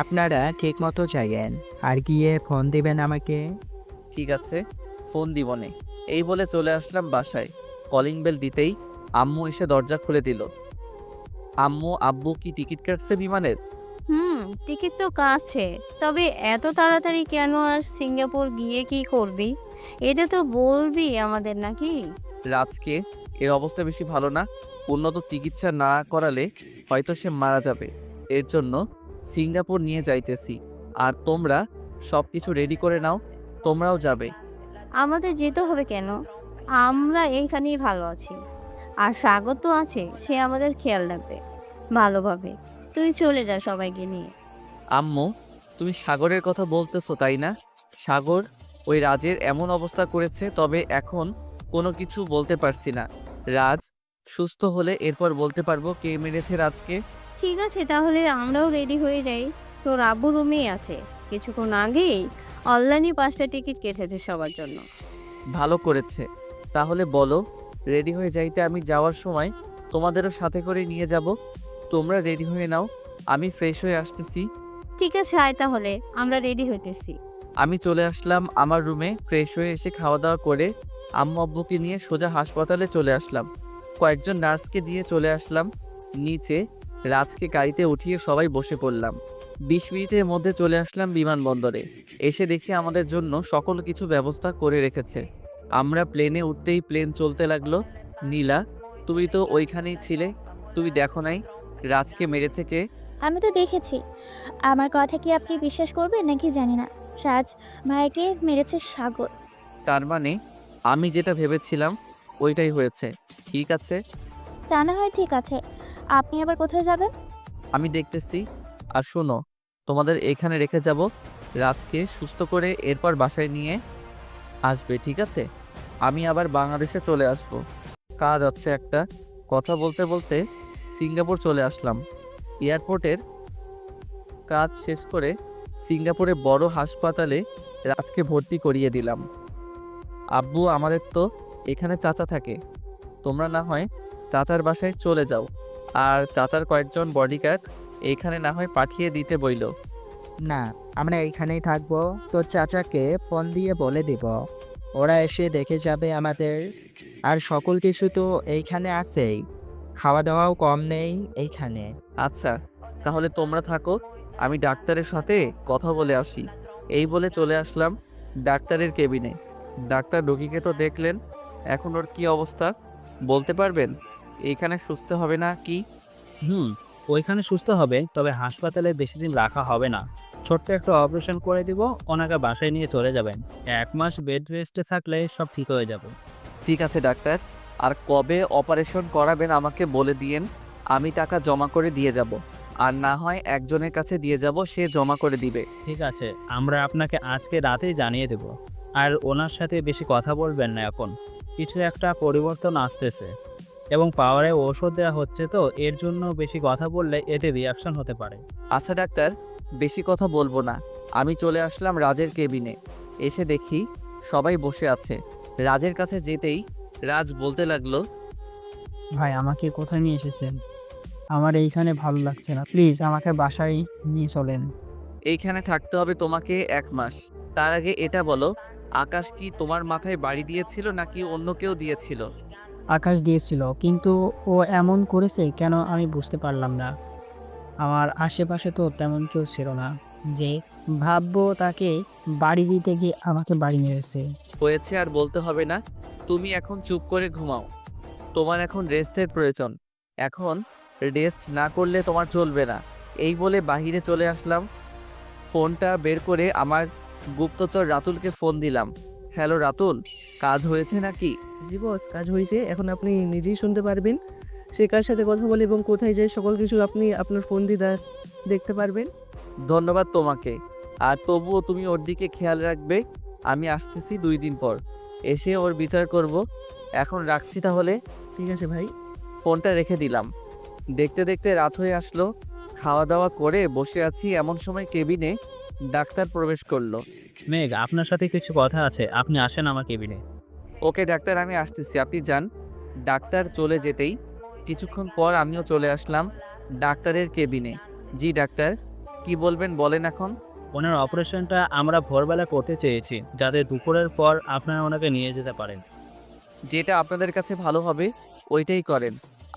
আপনারা ঠিক মতো যাইয়েন, আর গিয়ে ফোন দিবেন আমাকে। ঠিক আছে, ফোন দিবনে। এই বলে চলে আসলাম বাসায়। কলিং বেল দিতেই আম্মু এসে দরজা খুলে দিল। আম্মু, আব্বু কি টিকিট কাটছে বিমানের? টিকিট তো কাটছে, তবে এত তাড়াতাড়ি কেন? আর সিঙ্গাপুর গিয়ে কি করবি, এটা তো বলবি আমাদের নাকি? রাজকে এর অবস্থা বেশি ভালো না। উন্নত চিকিৎসা না করালে হয়তো সে মারা যাবে। এর জন্য সিঙ্গাপুর নিয়ে যাইতেছি। আর তোমরা সব কিছু রেডি করে নাও, তোমরাও যাবে। আমাদের যেতে হবে কেন? আমরা এইখানেই ভালো আছি, আর স্বাগত তো আছে, সে আমাদের খেয়াল রাখবে ভালোভাবে। তুই চলে যা সবাইকে নিয়ে। আম্মু, তুমি সাগরের কথা বলতেছো তাই না? সাগর ওই রাজের এমন অবস্থা করেছে, তবে এখন কোনো কিছু বলতে পারছি না। রাজ সুস্থ হলে এরপর বলতে পারবো কে মেরেছে রাজকে। ঠিক আছে, তাহলে আমরাও রেডি হয়ে যাই। তোর আব্বু রুমেই আছে, কিছুক্ষণ আগেই অনলাইনে 5টা টিকিট কেটেছে সবার জন্য। ভালো করেছে। তাহলে বলো, রেডি হয়ে যাইতে আমি যাওয়ার সময় তোমাদেরও সাথে করে নিয়ে যাব। তোমরা রেডি হয়ে নাও, আমি ফ্রেশ হয়ে আসতেছি। ঠিক আছে, আয় তাহলে, আমরা রেডি হইতেছি। আমি চলে আসলাম আমার রুমে। ফ্রেশ হয়ে এসে খাওয়া দাওয়া করে আম্মু আব্বুকে নিয়ে সোজা হাসপাতালে চলে আসলাম। কয়েকজন নার্সকে দিয়ে চলে আসলাম নিচে। রাজকে গাড়িতে উঠিয়ে সবাই বসে পড়লাম। 20 মিনিটের মধ্যে চলে আসলাম বিমানবন্দরে। এসে দেখি আমাদের জন্য সকল কিছু ব্যবস্থা করে রেখেছে। আমরা প্লেনে উঠতেই প্লেন চলতে লাগলো। নীলা, তুমি তো ওইখানেই ছিলে, তুমি দেখো নাই রাজকে মেরেছে কে? আমি তো দেখেছি। আমার কথা কি আপনি বিশ্বাস করবেন নাকি জানি না। রাজ ভাইকে মেরেছে সাগর। তার মানে আমি যেটা ভেবেছিলাম ওইটাই হয়েছে। ঠিক আছে, তা না হয় ঠিক আছে, আপনি আবার কোথায় যাবেন? আমি দেখতেছি। আর শোনো, তোমাদের এখানে রেখে যাব। রাজকে সুস্থ করে এরপর বাসায় নিয়ে আসবে, ঠিক আছে? আমি আবার বাংলাদেশে চলে আসব, কাজ আছে একটা। কথা বলতে বলতে সিঙ্গাপুর চলে আসলাম। এয়ারপোর্টের কাজ শেষ করে সিঙ্গাপুরে বড় হাসপাতালে রাজকে ভর্তি করিয়ে দিলাম। আব্বু, আমাদের তো এখানে চাচা থাকে, তোমরা না হয় চাচার বাসায় চলে যাও। আর চাচার কয়েকজন বডিগার্ড এইখানে না হয় পাঠিয়ে দিতে বইল। না, আমরা এইখানেই থাকবো। তোর চাচাকে ফোন দিয়ে বলে দিব, ওরা এসে দেখে যাবে আমাদের। আর সকল কিছু তো এইখানে আছেই, খাওয়া দাওয়াও কম নেই এইখানে। আচ্ছা, তাহলে তোমরা থাকো, আমি ডাক্তারের সাথে কথা বলে আসি। এই বলে চলে আসলাম ডাক্তারের কেবিনে। ডাক্তার রোগীকে তো দেখলেন, এখন ওর কি অবস্থা বলতে পারবেন? এইখানে সুস্থ হবে না কি? ওইখানে সুস্থ হবে, তবে হাসপাতালে বেশি দিন রাখা হবে না। ছোট্ট একটা অপারেশন করে দিব, ওনাকে বাসায় নিয়ে চলে যাবেন। 1 মাস বেড রেস্টে থাকলে সব ঠিক হয়ে যাবে। ঠিক আছে ডাক্তার, আর কবে অপারেশন করাবেন আমাকে বলে দিয়েন, আমি টাকা জমা করে দিয়ে যাব। আর না হয় একজনের কাছে দিয়ে যাব, সে জমা করে দিবে। ঠিক আছে, আমরা আপনাকে আজকে রাতেই জানিয়ে দেব। আর ওনার সাথে বেশি কথা বলবেন না এখন, কিছু একটা পরিবর্তন আসতেছে এবং পাওয়ারে ওষুধ দেওয়া হচ্ছে, তো এর জন্য বেশি কথা বললে এতে রিয়াকশন হতে পারে। আচ্ছা ডাক্তার, বেশি কথা বলবো না। আমি চলে আসলাম রাজের কেবিনে। এসে দেখি সবাই বসে আছে। রাজের কাছে যেতেই রাজ বলতে লাগলো, ভাই আমাকে কোথায় নিয়ে এসেছেন? আমার এইখানে ভালো লাগছে না, প্লিজ আমাকে বাসায় নিয়ে চলেন। এইখানে থাকতে হবে তোমাকে 1 মাস। তার আগে এটা বলো, আকাশ কি তোমার মাথায় বাড়ি দিয়েছিল নাকি অন্য কেউ দিয়েছিল? আকাশ দিয়েছিল, কিন্তু ও এমন করেছে কেন আমি বুঝতে পারলাম না। আমার আশেপাশে তো তেমন কেউ ছিল না যে ভাববো তাকে বাড়ি দিতে গিয়ে আমাকে বাড়ি মেরেছে। হয়েছে, আর বলতে হবে না। তুমি এখন চুপ করে ঘুমাও, তোমার এখন রেস্টের প্রয়োজন। এখন রেস্ট না করলে তোমার চলবে না। এই বলে বাহিরে চলে আসলাম। ফোনটা বের করে আমার গুপ্তচর রাতুলকে ফোন দিলাম। হ্যালো রাতুল, কাজ হয়েছে নাকি? জি বস, কাজ হয়েছে। এখন আপনি নিজেই শুনতে পারবেন সে কার সাথে কথা বলে এবং কোথায় যায়, সকল কিছু আপনি আপনার ফোন দিয়ে দেখতে পারবেন। ধন্যবাদ তোমাকে। আর তবুও তুমি ওর দিকে খেয়াল রাখবে। আমি আসতেছি 2 দিন পর, এসে ওর বিচার করব। এখন রাখছি তাহলে। ঠিক আছে ভাই। ফোনটা রেখে দিলাম। দেখতে দেখতে রাত হয়ে আসলো। খাওয়া দাওয়া করে বসে আছি, এমন সময় কেবিনে ডাক্তার প্রবেশ করলো। মেঘ, আপনার সাথে কিছু কথা আছে, আপনি আসেন আমার কেবিনে। ওকে ডাক্তার, আমি আসতেছি, আপনি যান। ডাক্তার চলে যেতেই কিছুক্ষণ পর আমিও চলে আসলাম ডাক্তারের কেবিনে। জি ডাক্তার, কি বলবেন বলেন এখন। ওনার অপারেশনটা আমরা ভোরবেলা করতে চেয়েছি, যাতে দুপুরের পর আপনারা ওনাকে নিয়ে যেতে পারেন। যেটা আপনাদের কাছে ভালো হবে ওইটাই করেন।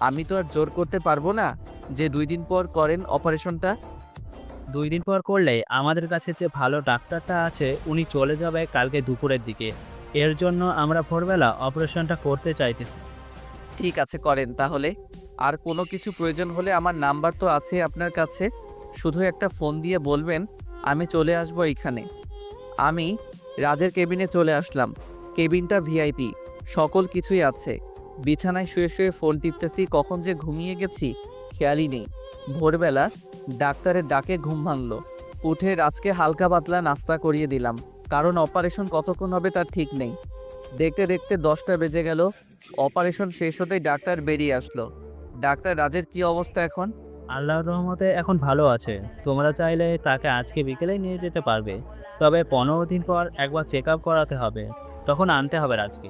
আমি তো আর জোর করতে পারবো না যে 2 দিন পর করেন অপারেশনটা। 2 দিন পর করলে আমাদের কাছে যে ভালো ডাক্তারটা আছে উনি চলে যাবে কালকে দুপুরের দিকে। এর জন্য আমরা ভোরবেলা অপারেশনটা করতে চাইতেছি। ঠিক আছে, করেন তাহলে। আর কোনো কিছু প্রয়োজন হলে আমার নাম্বার তো আছে আপনার কাছে, শুধু একটা ফোন দিয়ে বলবেন আমি চলে আসবো এইখানে। আমি রাজের কেবিনে চলে আসলাম। কেবিনটা ভিআইপি, সকল কিছুই আছে। বিছানায় শুয়ে শুয়ে ফোন টিপতেছি, কখন যে ঘুমিয়ে গেছি খেয়ালই নেই। ভোরবেলা ডাক্তারের ডাকে ঘুম ভাঙলো। উঠে রাজকে হালকা পাতলা নাস্তা করিয়ে দিলাম, কারণ অপারেশন কতক্ষণ হবে তার ঠিক নেই। দেখতে দেখতে 10টা বেজে গেল। অপারেশন শেষ হতেই ডাক্তার বেরিয়ে আসলো। ডাক্তার, রাজের কি অবস্থা এখন? আল্লাহর রহমতে এখন ভালো আছে। তোমরা চাইলে তাকে আজকে বিকেলে নিয়ে যেতে পারবে, তবে 15 দিন পর একবার চেক আপ করাতে হবে, তখন আনতে হবে রাজকে।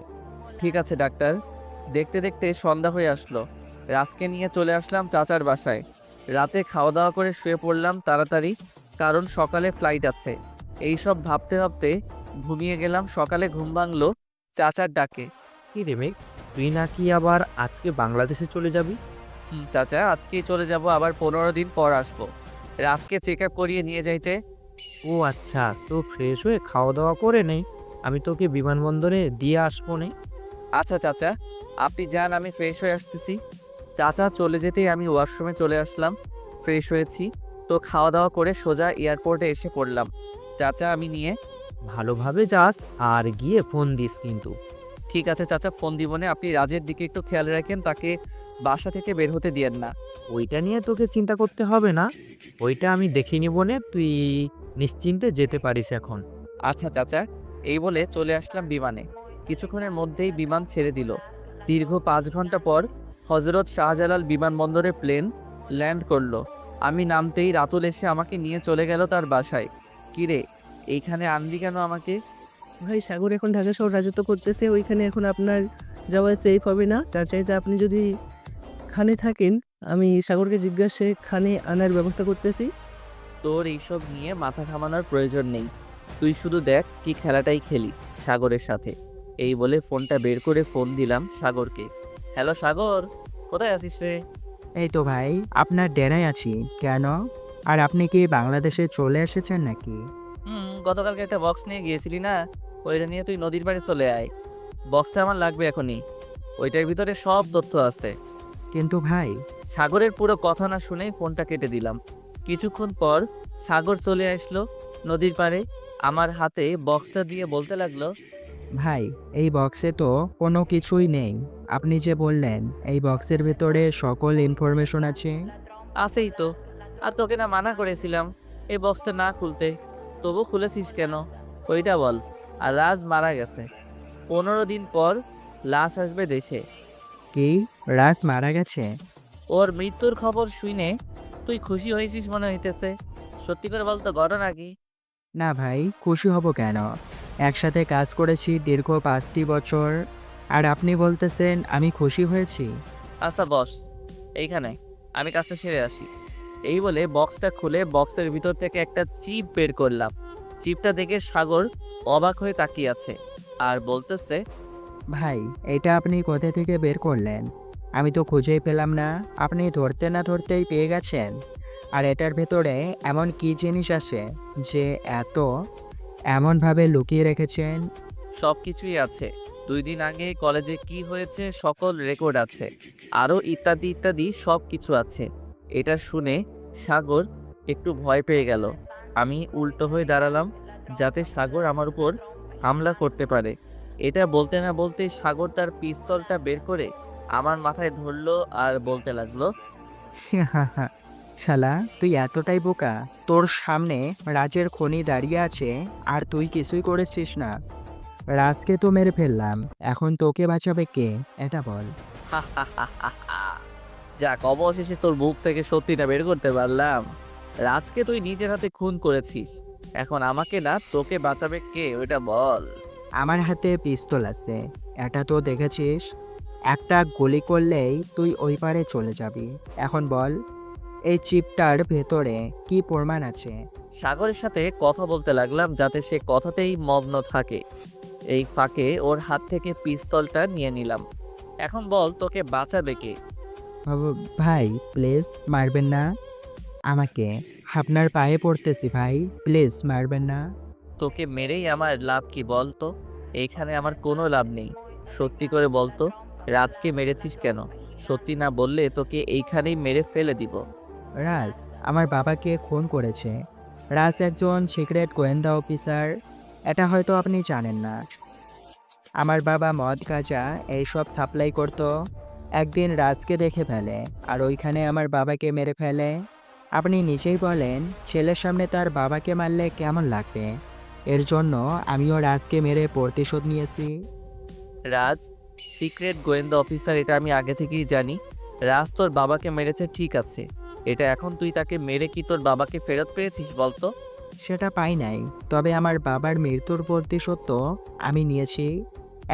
ঠিক আছে ডাক্তার। দেখতে দেখতে সন্ধ্যা হয়ে আসলো। রাজকে নিয়ে চলে আসলাম চাচার বাসায়। রাতে খাওয়া দাওয়া করে শুয়ে পড়লাম তাড়াতাড়ি, কারণ সকালে ফ্লাইট আছে। এইসব ভাবতে ভাবতে ঘুমিয়ে গেলাম। সকালে ঘুম ভাঙলো চাচার ডাকে। কি রে মেঘ, তুই নাকি আবার আজকে বাংলাদেশে চলে যাবি? চাচা, আজকেই চলে যাব, আবার 15 দিন পর আসবো। রাজকে চেক আপ করিয়ে নিয়ে যাইতে। ও আচ্ছা, তো ফ্রেশ হয়ে খাওয়া দাওয়া করে নে, আমি তোকে বিমানবন্দরে দিয়ে আসবো নে। আচ্ছা চাচা, আপনি যান, আমি ফ্রেশ হয়ে আসতেছি। চাচা চলে যেতেই আমি ওয়াশরুমে চলে আসলাম। ফ্রেশ হয়েছি তো খাওয়া দাওয়া করে সোজা এয়ারপোর্টে এসে পড়লাম। চাচা, আমি নিয়ে। ভালোভাবে যাস আর গিয়ে ফোন দিস কিন্তু। ঠিক আছে চাচা, ফোন দিব না। আপনি রাজের দিকে একটু খেয়াল রাখেন, তাকে বাসা থেকে বের হতে দিয়েন না। ওইটা নিয়ে তোকে চিন্তা করতে হবে না, ওইটা আমি দেখে নিব নে, তুই নিশ্চিন্তে যেতে পারিস এখন। আচ্ছা চাচা। এই বলে চলে আসলাম বিমানে। কিছুক্ষণের মধ্যেই বিমান ছেড়ে দিল। দীর্ঘ 5 ঘন্টা পর হজরত শাহজালাল বিমানবন্দরে প্লেন ল্যান্ড করলো। আমি নামতেই রাতুল এসে আমাকে নিয়ে চলে গেল তার বাসায়। কিরে, এইখানে আনলি কেন আমাকে? ভাই সাগর এখন ঢাকা শহর রাজত্ব করতেছে, ওইখানে এখন আপনার যাওয়া সেফ হবে না। তার চাইতে আপনি যদি খানে থাকেন, আমি সাগরকে জিজ্ঞাসা খানে আনার ব্যবস্থা করতেছি। তোর এইসব নিয়ে মাথা ঘামানোর প্রয়োজন নেই। তুই শুধু দেখ কি খেলাটাই খেলি সাগরের সাথে। এই বলে ফোনটা বের করে ফোন দিলাম সাগরকে। হ্যালো সাগর, কোথায় আছিস রে? এই তো ভাই, আপনার ডেরায় আছি। কেন? আর আপনি কি বাংলাদেশে চলে এসেছেন নাকি? গতকালকে একটা বক্স নিয়ে গিয়েছিলি না, ওইটা নিয়ে তুই নদীর পাড়ে চলে আয়। বক্সটা আমার লাগবে এখনই, ওইটার ভিতরে সব তথ্য আছে। কিন্তু ভাই, সাগরের পুরো কথা না শুনেই ফোনটা কেটে দিলাম। কিছুক্ষণ পর সাগর চলে আসলো নদীর পাড়ে, আমার হাতে বক্সটা দিয়ে বলতে লাগলো, ভাই এই বক্সে তো কোনো কিছুই নেই। আপনি যে বললেন এই বক্সের ভেতরে সকল ইনফরমেশন আছে। আছেই তো, আর তোকে না মানা করেছিলাম এই বক্সটা না খুলতে, তবু খুলেছিস কেন ওইটা বল। আর রাজ মারা গেছে, 15 দিন পর লাশ আসবে দেশে। কি? রাজ মারা গেছে? ওর মৃত্যুর খবর শুনে তুই খুশি হয়েছিস মনে হইতেছে। সত্যি করে বলতো, ঘটনা কি? না ভাই, খুশি হব কেন? একসাথে কাজ করেছি দীর্ঘ 5টি বছর, আর আপনি বলতেছেন আমি খুশি হয়েছি? আচ্ছা বস, এইখানে আমি কাজটা সেরে আসি। এই বলে বক্সটা খুলে বক্সের ভিতর থেকে একটা চিপ বের করলাম। চিপটা দেখে সাগর অবাক হয়ে তাকিয়ে আছে আর বলতেছে, ভাই এটা আপনি কোথা থেকে বের করলেন? আমি তো খুঁজেই পেলাম না। আপনি ধরতে না ধরতেই পেয়ে গেছেন। আর এটার ভেতরে এমন কি জিনিস আছে যে এমনভাবে লুকিয়ে রেখেছেন? সব কিছুই আছে। 2 দিন আগে কলেজে কি হয়েছে সকল রেকর্ড আছে, আরও ইত্যাদি ইত্যাদি সব কিছু আছে। এটা শুনে সাগর একটু ভয় পেয়ে গেল। আমি উল্টো হয়ে দাঁড়ালাম যাতে সাগর আমার উপর হামলা করতে পারে। এটা বলতে না বলতে সাগর তার পিস্তলটা বের করে আমার মাথায় ধরলো আর বলতে লাগলো, শালা তুই এতটাই বোকা? তোর সামনে রাজের খনি দাঁড়িয়ে আছে আর তুই কিছুই করেছিস না। রাজকে তো মেরে ফেললাম, এখন তোকে বাঁচাবে কে এটা বল। যাক, অবশেষে তোর মুখ থেকে সত্যিটা বের করতে পারলাম। রাজকে তুই নিজের হাতে খুন করেছিস, এখন আমাকে না তোকে বাঁচাবে কে ওইটা বল। আমার হাতে পিস্তল আছে, এটা তো দেখেছিস। একটা গুলি করলেই তুই ওই পারে চলে যাবি। এখন বল, এই চিপটার ভেতরে কি প্রমাণ আছে? সাগরের সাথে কথা বলতে লাগলাম যাতে সে কথাতেই মগ্ন থাকে। এই ফাঁকে ওর হাত থেকে পিস্তলটা নিয়ে নিলাম। এখন বল, তোকে বাঁচাবে কে? ভাই প্লিজ মারবেন না আমাকে, আপনার পায়ে পড়তেছি ভাই, প্লিজ মারবেন না। তোকে মেরেই আমার লাভ কি বল তো? এইখানে আমার কোনো লাভ নেই। সত্যি করে বল তো, রাজকে মেরেছিস কেন? সত্যি না বললে তোকে এইখানেই মেরে ফেলে দিব। রাজ আমার বাবাকে খুন করেছে। রাজ একজন সিক্রেট গোয়েন্দা অফিসার, এটা হয়তো আপনি জানেন না। আমার বাবা মদ গাঁজা এইসব সাপ্লাই করতো। একদিন রাজকে দেখে ফেলে আর ওইখানে আমার বাবাকে মেরে ফেলে। আপনি নিজেই বলেন ছেলের সামনে তার বাবাকে মারলে কেমন লাগবে। এর জন্য আমিও রাজকে মেরে প্রতিশোধ নিয়েছি। রাজ সিক্রেট গোয়েন্দা অফিসার, এটা আমি আগে থেকেই জানি। রাজ তোর বাবাকে মেরেছে ঠিক আছে, এটা এখন তুই তাকে মেরে কি তোর বাবাকে ফেরত পেয়েছিস বলতো? সেটা পাই নাই, তবে আমার বাবার মৃত্যুর প্রতিশোধ তো আমি নিয়েছি।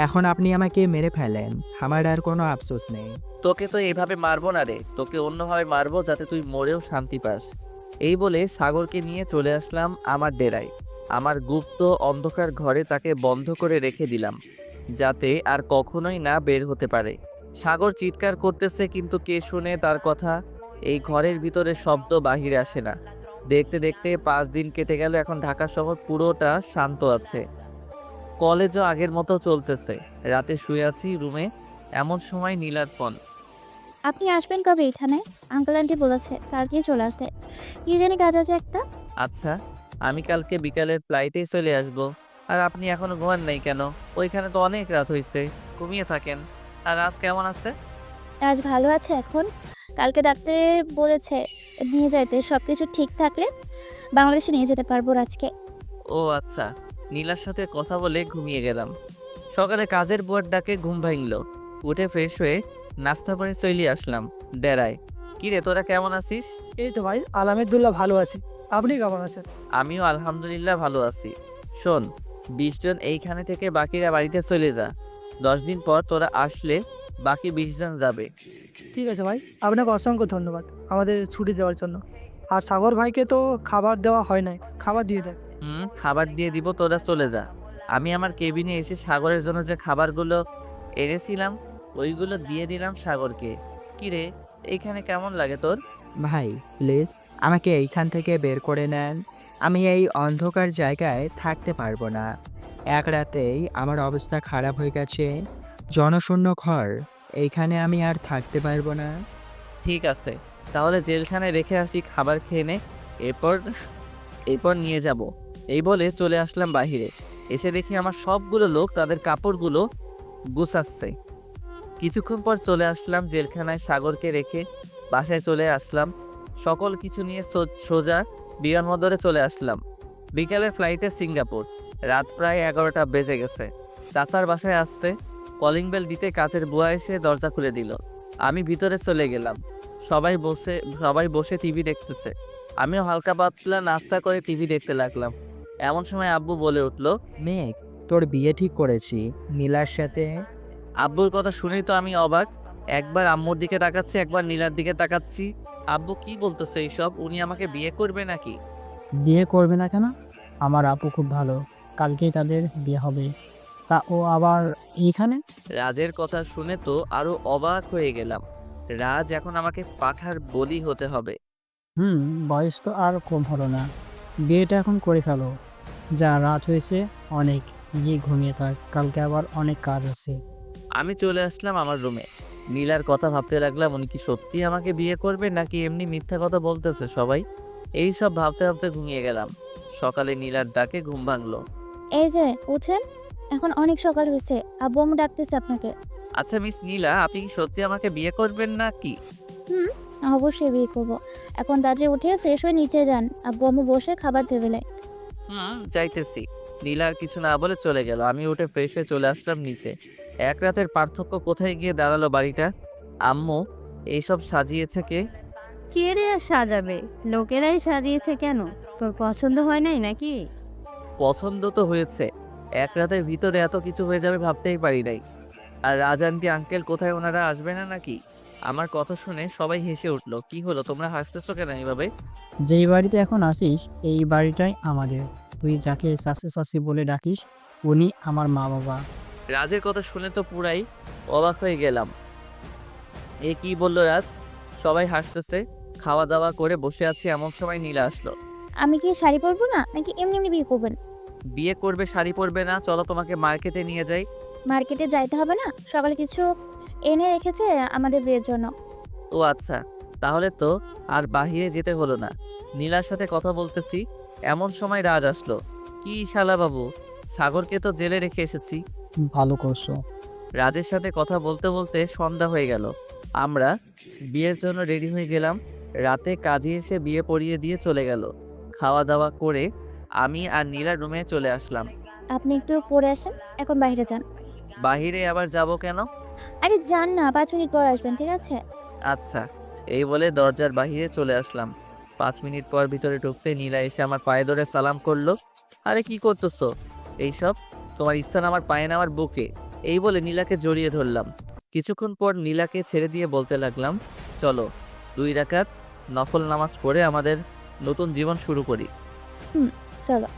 এখন আপনি আমাকে মেরে ফেলেন, আমার আর কোনো আফসোস নেই। তোকে তো এইভাবে মারবো না রে, তোকে অন্যভাবে মারবো যাতে তুই মরেও শান্তি পাস। এই বলে সাগরকে নিয়ে চলে আসলাম আমার ডেরায়। আমার গুপ্ত অন্ধকার ঘরে তাকে বন্ধ করে রেখে দিলাম, যাতে আর কখনোই না বের হতে পারে। সাগর চিৎকার করতেছে, কিন্তু কে শুনে তার কথা? এই ঘরের ভিতরে শব্দ বাহিরে আসে না। দেখতে দেখতে 5 দিন কেটে গেল, এখন ঢাকা শহর পুরোটা শান্ত আছে। কলেজও আগের মতো চলতেছে। রাতে শুয়ে আছি রুমে, এমন সময় নীলার ফোন। আপনি আসবেন কবে এখানে? আঙ্কেল আন্টি বলেছে কালকেই চলে আসতে। কি জানি কাজ আছে একটা। আচ্ছা, আমি কালকে বিকালের ফ্লাইটেই চলে আসব। আর আপনি এখনো ঘুমান নাই কেন? ওইখানে তো অনেক রাত হয়েছে, ঘুমিয়ে থাকেন। আর আজ কেমন আছে? রাজ ভালো আছে এখন। কালকে ডাক্তারে বলেছে নিয়ে যাইতে, সব কিছু ঠিক থাকলে বাংলাদেশে নিয়ে যেতে পারবো রাজকে। ও আচ্ছা। নীলার সাথে কথা বলে ঘুমিয়ে গেলাম। সকালে কাজের বুয়ার ডাকে ঘুম ভাঙল। উঠে ফ্রেশ হয়ে নাস্তা করে চলে আসলাম ডেরায়। কি রে, তোরা কেমন আছিস? এই তো ভাই আলহামদুলিল্লাহ ভালো আছি। আপনি কেমন আছেন? আমিও আলহামদুলিল্লাহ ভালো আছি। শোন, 20 জন এইখানে থেকে বাকিরা বাড়িতে চলে যা। 10 দিন পর তোরা আসলে বাকি 20 জন যাবে। ঠিক আছে ভাই, আপনাকে অসংখ্য ধন্যবাদ আমাদের ছুটি দেওয়ার জন্য। আর সাগর ভাইকে তো খাবার দেওয়া হয় নাই, খাবার দিয়ে দেন। খাবার দিয়ে দিব, তোরা চলে যা। আমি আমার কেবিনে এসে সাগরের জন্য যে খাবারগুলো এনেছিলাম ওইগুলো দিয়ে দিলাম সাগরকে। কি রে, এইখানে কেমন লাগে তোর? ভাই প্লিজ আমাকে এইখান থেকে বের করে নেন। আমি এই অন্ধকার জায়গায় থাকতে পারবো না। এক রাতেই আমার অবস্থা খারাপ হয়ে গেছে। জনশূন্য ঘর, এইখানে আমি আর থাকতে পারবো না। ঠিক আছে, তাহলে জেলখানায় রেখে আসি, খাবার খেয়ে নে, এরপর এরপর নিয়ে যাব। এই বলে চলে আসলাম বাহিরে। এসে দেখি আমার সবগুলো লোক তাদের কাপড়গুলো গুছাচ্ছে। কিছুক্ষণ পর চলে আসলাম জেলখানায়, সাগরকে রেখে বাসায় চলে আসলাম। সকল কিছু নিয়ে সোজা বিমানবন্দরে চলে আসলাম। বিকালের ফ্লাইটে সিঙ্গাপুর। রাত প্রায় 11টা বেজে গেছে। চাচার বাসায় আসতে কলিং বেল দিতে কাজের বুয়া এসে দরজা খুলে দিল। আমি ভিতরে চলে গেলাম। সবাই বসে টিভি দেখতেছে। আমিও হালকা পাতলা নাস্তা করে টিভি দেখতে লাগলাম। এমন সময় আব্বু বলে উঠল, মেঘ, তোর বিয়ে ঠিক করেছি নীলার সাথে। আব্বুর কথা শুনেই তো আমি অবাক। একবার আম্মুর দিকে তাকাচ্ছি, একবার নীলার দিকে তাকাচ্ছি। আব্বু কি বলতেছে এইসব? উনি আমাকে বিয়ে করবে নাকি? বিয়ে করবে না কেন? আমার আপু খুব ভালো, কালকেই তাদের বিয়ে হবে। তা ও আবার এইখানে? রাজের কথা শুনে তো আরো অবাক হয়ে গেলাম। রাজ এখন আমাকে পাখার বলি হতে হবে। বয়স তো আর কম হলো না, বিয়েটা এখন করে ফেলো। যা রাত হয়েছে অনেক, গিয়ে ঘুমিয়ে থাক, কালকে আবার অনেক কাজ আছে। আমি চলে আসলাম আমার রুমে। নীলার কথা ভাবতে লাগলাম, উনি কি সত্যি আমাকে বিয়ে করবে নাকি এমনি মিথ্যা কথা বলতেছে সবাই। এই সব ভাবতে ভাবতে ঘুমিয়ে গেলাম। সকালে নীলার ডাকে ঘুম ভাঙলো। এই যে উঠেন, এখন অনেক সকাল হয়েছে, আব্বু আম্মু ডাকতেছে আপনাকে। আচ্ছা মিস নীলা, আপনি কি সত্যি আমাকে বিয়ে করবেন নাকি? হুম, অবশ্যই বিয়ে করবো। এখন তাড়াতাড়ি উঠে ফ্রেশ হয়ে নিচে যান, আব্বু আম্মু বসে খাবার টেবিলে। যাইতেছি। নীলা আর কিছু না বলে চলে গেল। আমি উঠে ফ্রেশ হয়ে চলে আসলাম নিচে। এক রাতের পার্থক্য কোথায় গিয়ে দাঁড়ালো বাড়িটা। আম্মু, এইসব সাজিয়েছে কে? চেরে আর সাজাবে, লোকেরাই সাজিয়েছে কেন? তোর পছন্দ হয় নাই নাকি? পছন্দ তো হয়েছে, এক রাতের ভিতরে এত কিছু হয়ে যাবে ভাবতেই পারি নাই। আর রাজ আন্টি আঙ্কেল কোথায়, ওনারা আসবে না নাকি? আমার কথা শুনে সবাই হেসে উঠলো। কি হলো, তোমরা হাসতেছো কেন এইভাবে? যেই বাড়িতে এখন আসিস এই বাড়িটাই আমাদের। তুই যাকে চাচি চাচি বলে ডাকিস উনি আমার মা বাবা। রাজের কথা শুনে তো পুরাই অবাক হয়ে গেলাম। এ কি বললো রাজ? সবাই হাসতেছে। খাওয়া দাওয়া করে বসে আছি, এমন সময় নীলা আসলো। আমি কি শাড়ি পরবো না নাকি এমনি এমনি বিয়ে করবেন? বিয়ে করবে, শাড়ি পরবে না? চলো তোমাকে মার্কেটে নিয়ে যাই। মার্কেটে যাইতে হবে না, সকালে কিছু এনে রেখেছে আমাদের বিয়ের জন্য। ও আচ্ছা, তাহলে তো আর বাহিরে যেতে হলো না। নীলার সাথে কথা বলতেছি, এমন সময় রাজ আসলো। কি শালা বাবু, সাগরকে তো জেলে রেখে এসেছি। ভালো করছো। রাজের সাথে কথা বলতে বলতে সন্ধ্যা হয়ে গেল। আমরা বিয়ের জন্য রেডি হয়ে গেলাম। রাতে কাজে এসে বিয়ে পড়িয়ে দিয়ে চলে গেল। খাওয়া দাওয়া করে আমি আর নীলা রুমে চলে আসলাম। আপনি একটু পরে আসেন, এখন বাইরে যান। বাহিরে আবার যাব কেন? আরে যান না, 5 মিনিট পর আসবেন, ঠিক আছে? আচ্ছা, এই বলে দরজার বাহিরে চলে আসলাম। 5 মিনিট পর ভিতরে ঢুকতে নীলা এসে আমার পায়ে ধরে সালাম করলো। আরে কি করতেছো এইসব? তোমার স্থান আমার পায়ে না, আমার বুকে। এই বলে নীলাকে জড়িয়ে ধরলাম। কিছুক্ষণ পর নীলাকে ছেড়ে দিয়ে বলতে লাগলাম, চলো 2 রাকাত নফল নামাজ পড়ে আমাদের নতুন জীবন শুরু করি। চলো।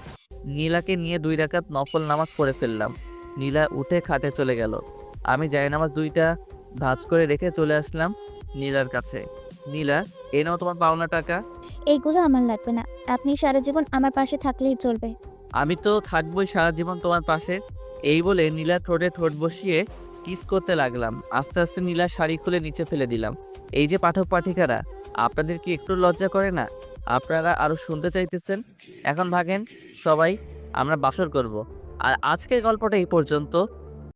নীলাকে নিয়ে 2 রাকাত নফল নামাজ পড়ে ফেললাম। নীলা উঠে খাটে চলে গেল। আমি জায়নামাজ 2টা ভাঁজ করে রেখে চলে আসলাম নীলার কাছে। নীলা, এ নাও তোমার পাওনা টাকা। এইগুলো আমার লাগবে না, আপনি সারা জীবন আমার পাশে থাকলেই চলবে। আমি তো থাকবোই সারা জীবন তোমার পাশে। এই বলে নীলা ঠোঁটে ঠোঁট বসিয়ে কিস করতে লাগলাম। আস্তে আস্তে নীলা শাড়ি খুলে নিচে ফেলে দিলাম। এই যে পাঠক পাঠিকারা, আপনাদের কি একটু লজ্জা করে না? আপনারা আরো শুনতে চাইতেছেন? এখন ভাগেন সবাই, আমরা বাসর করব। আর আজকের গল্পটা এই পর্যন্ত।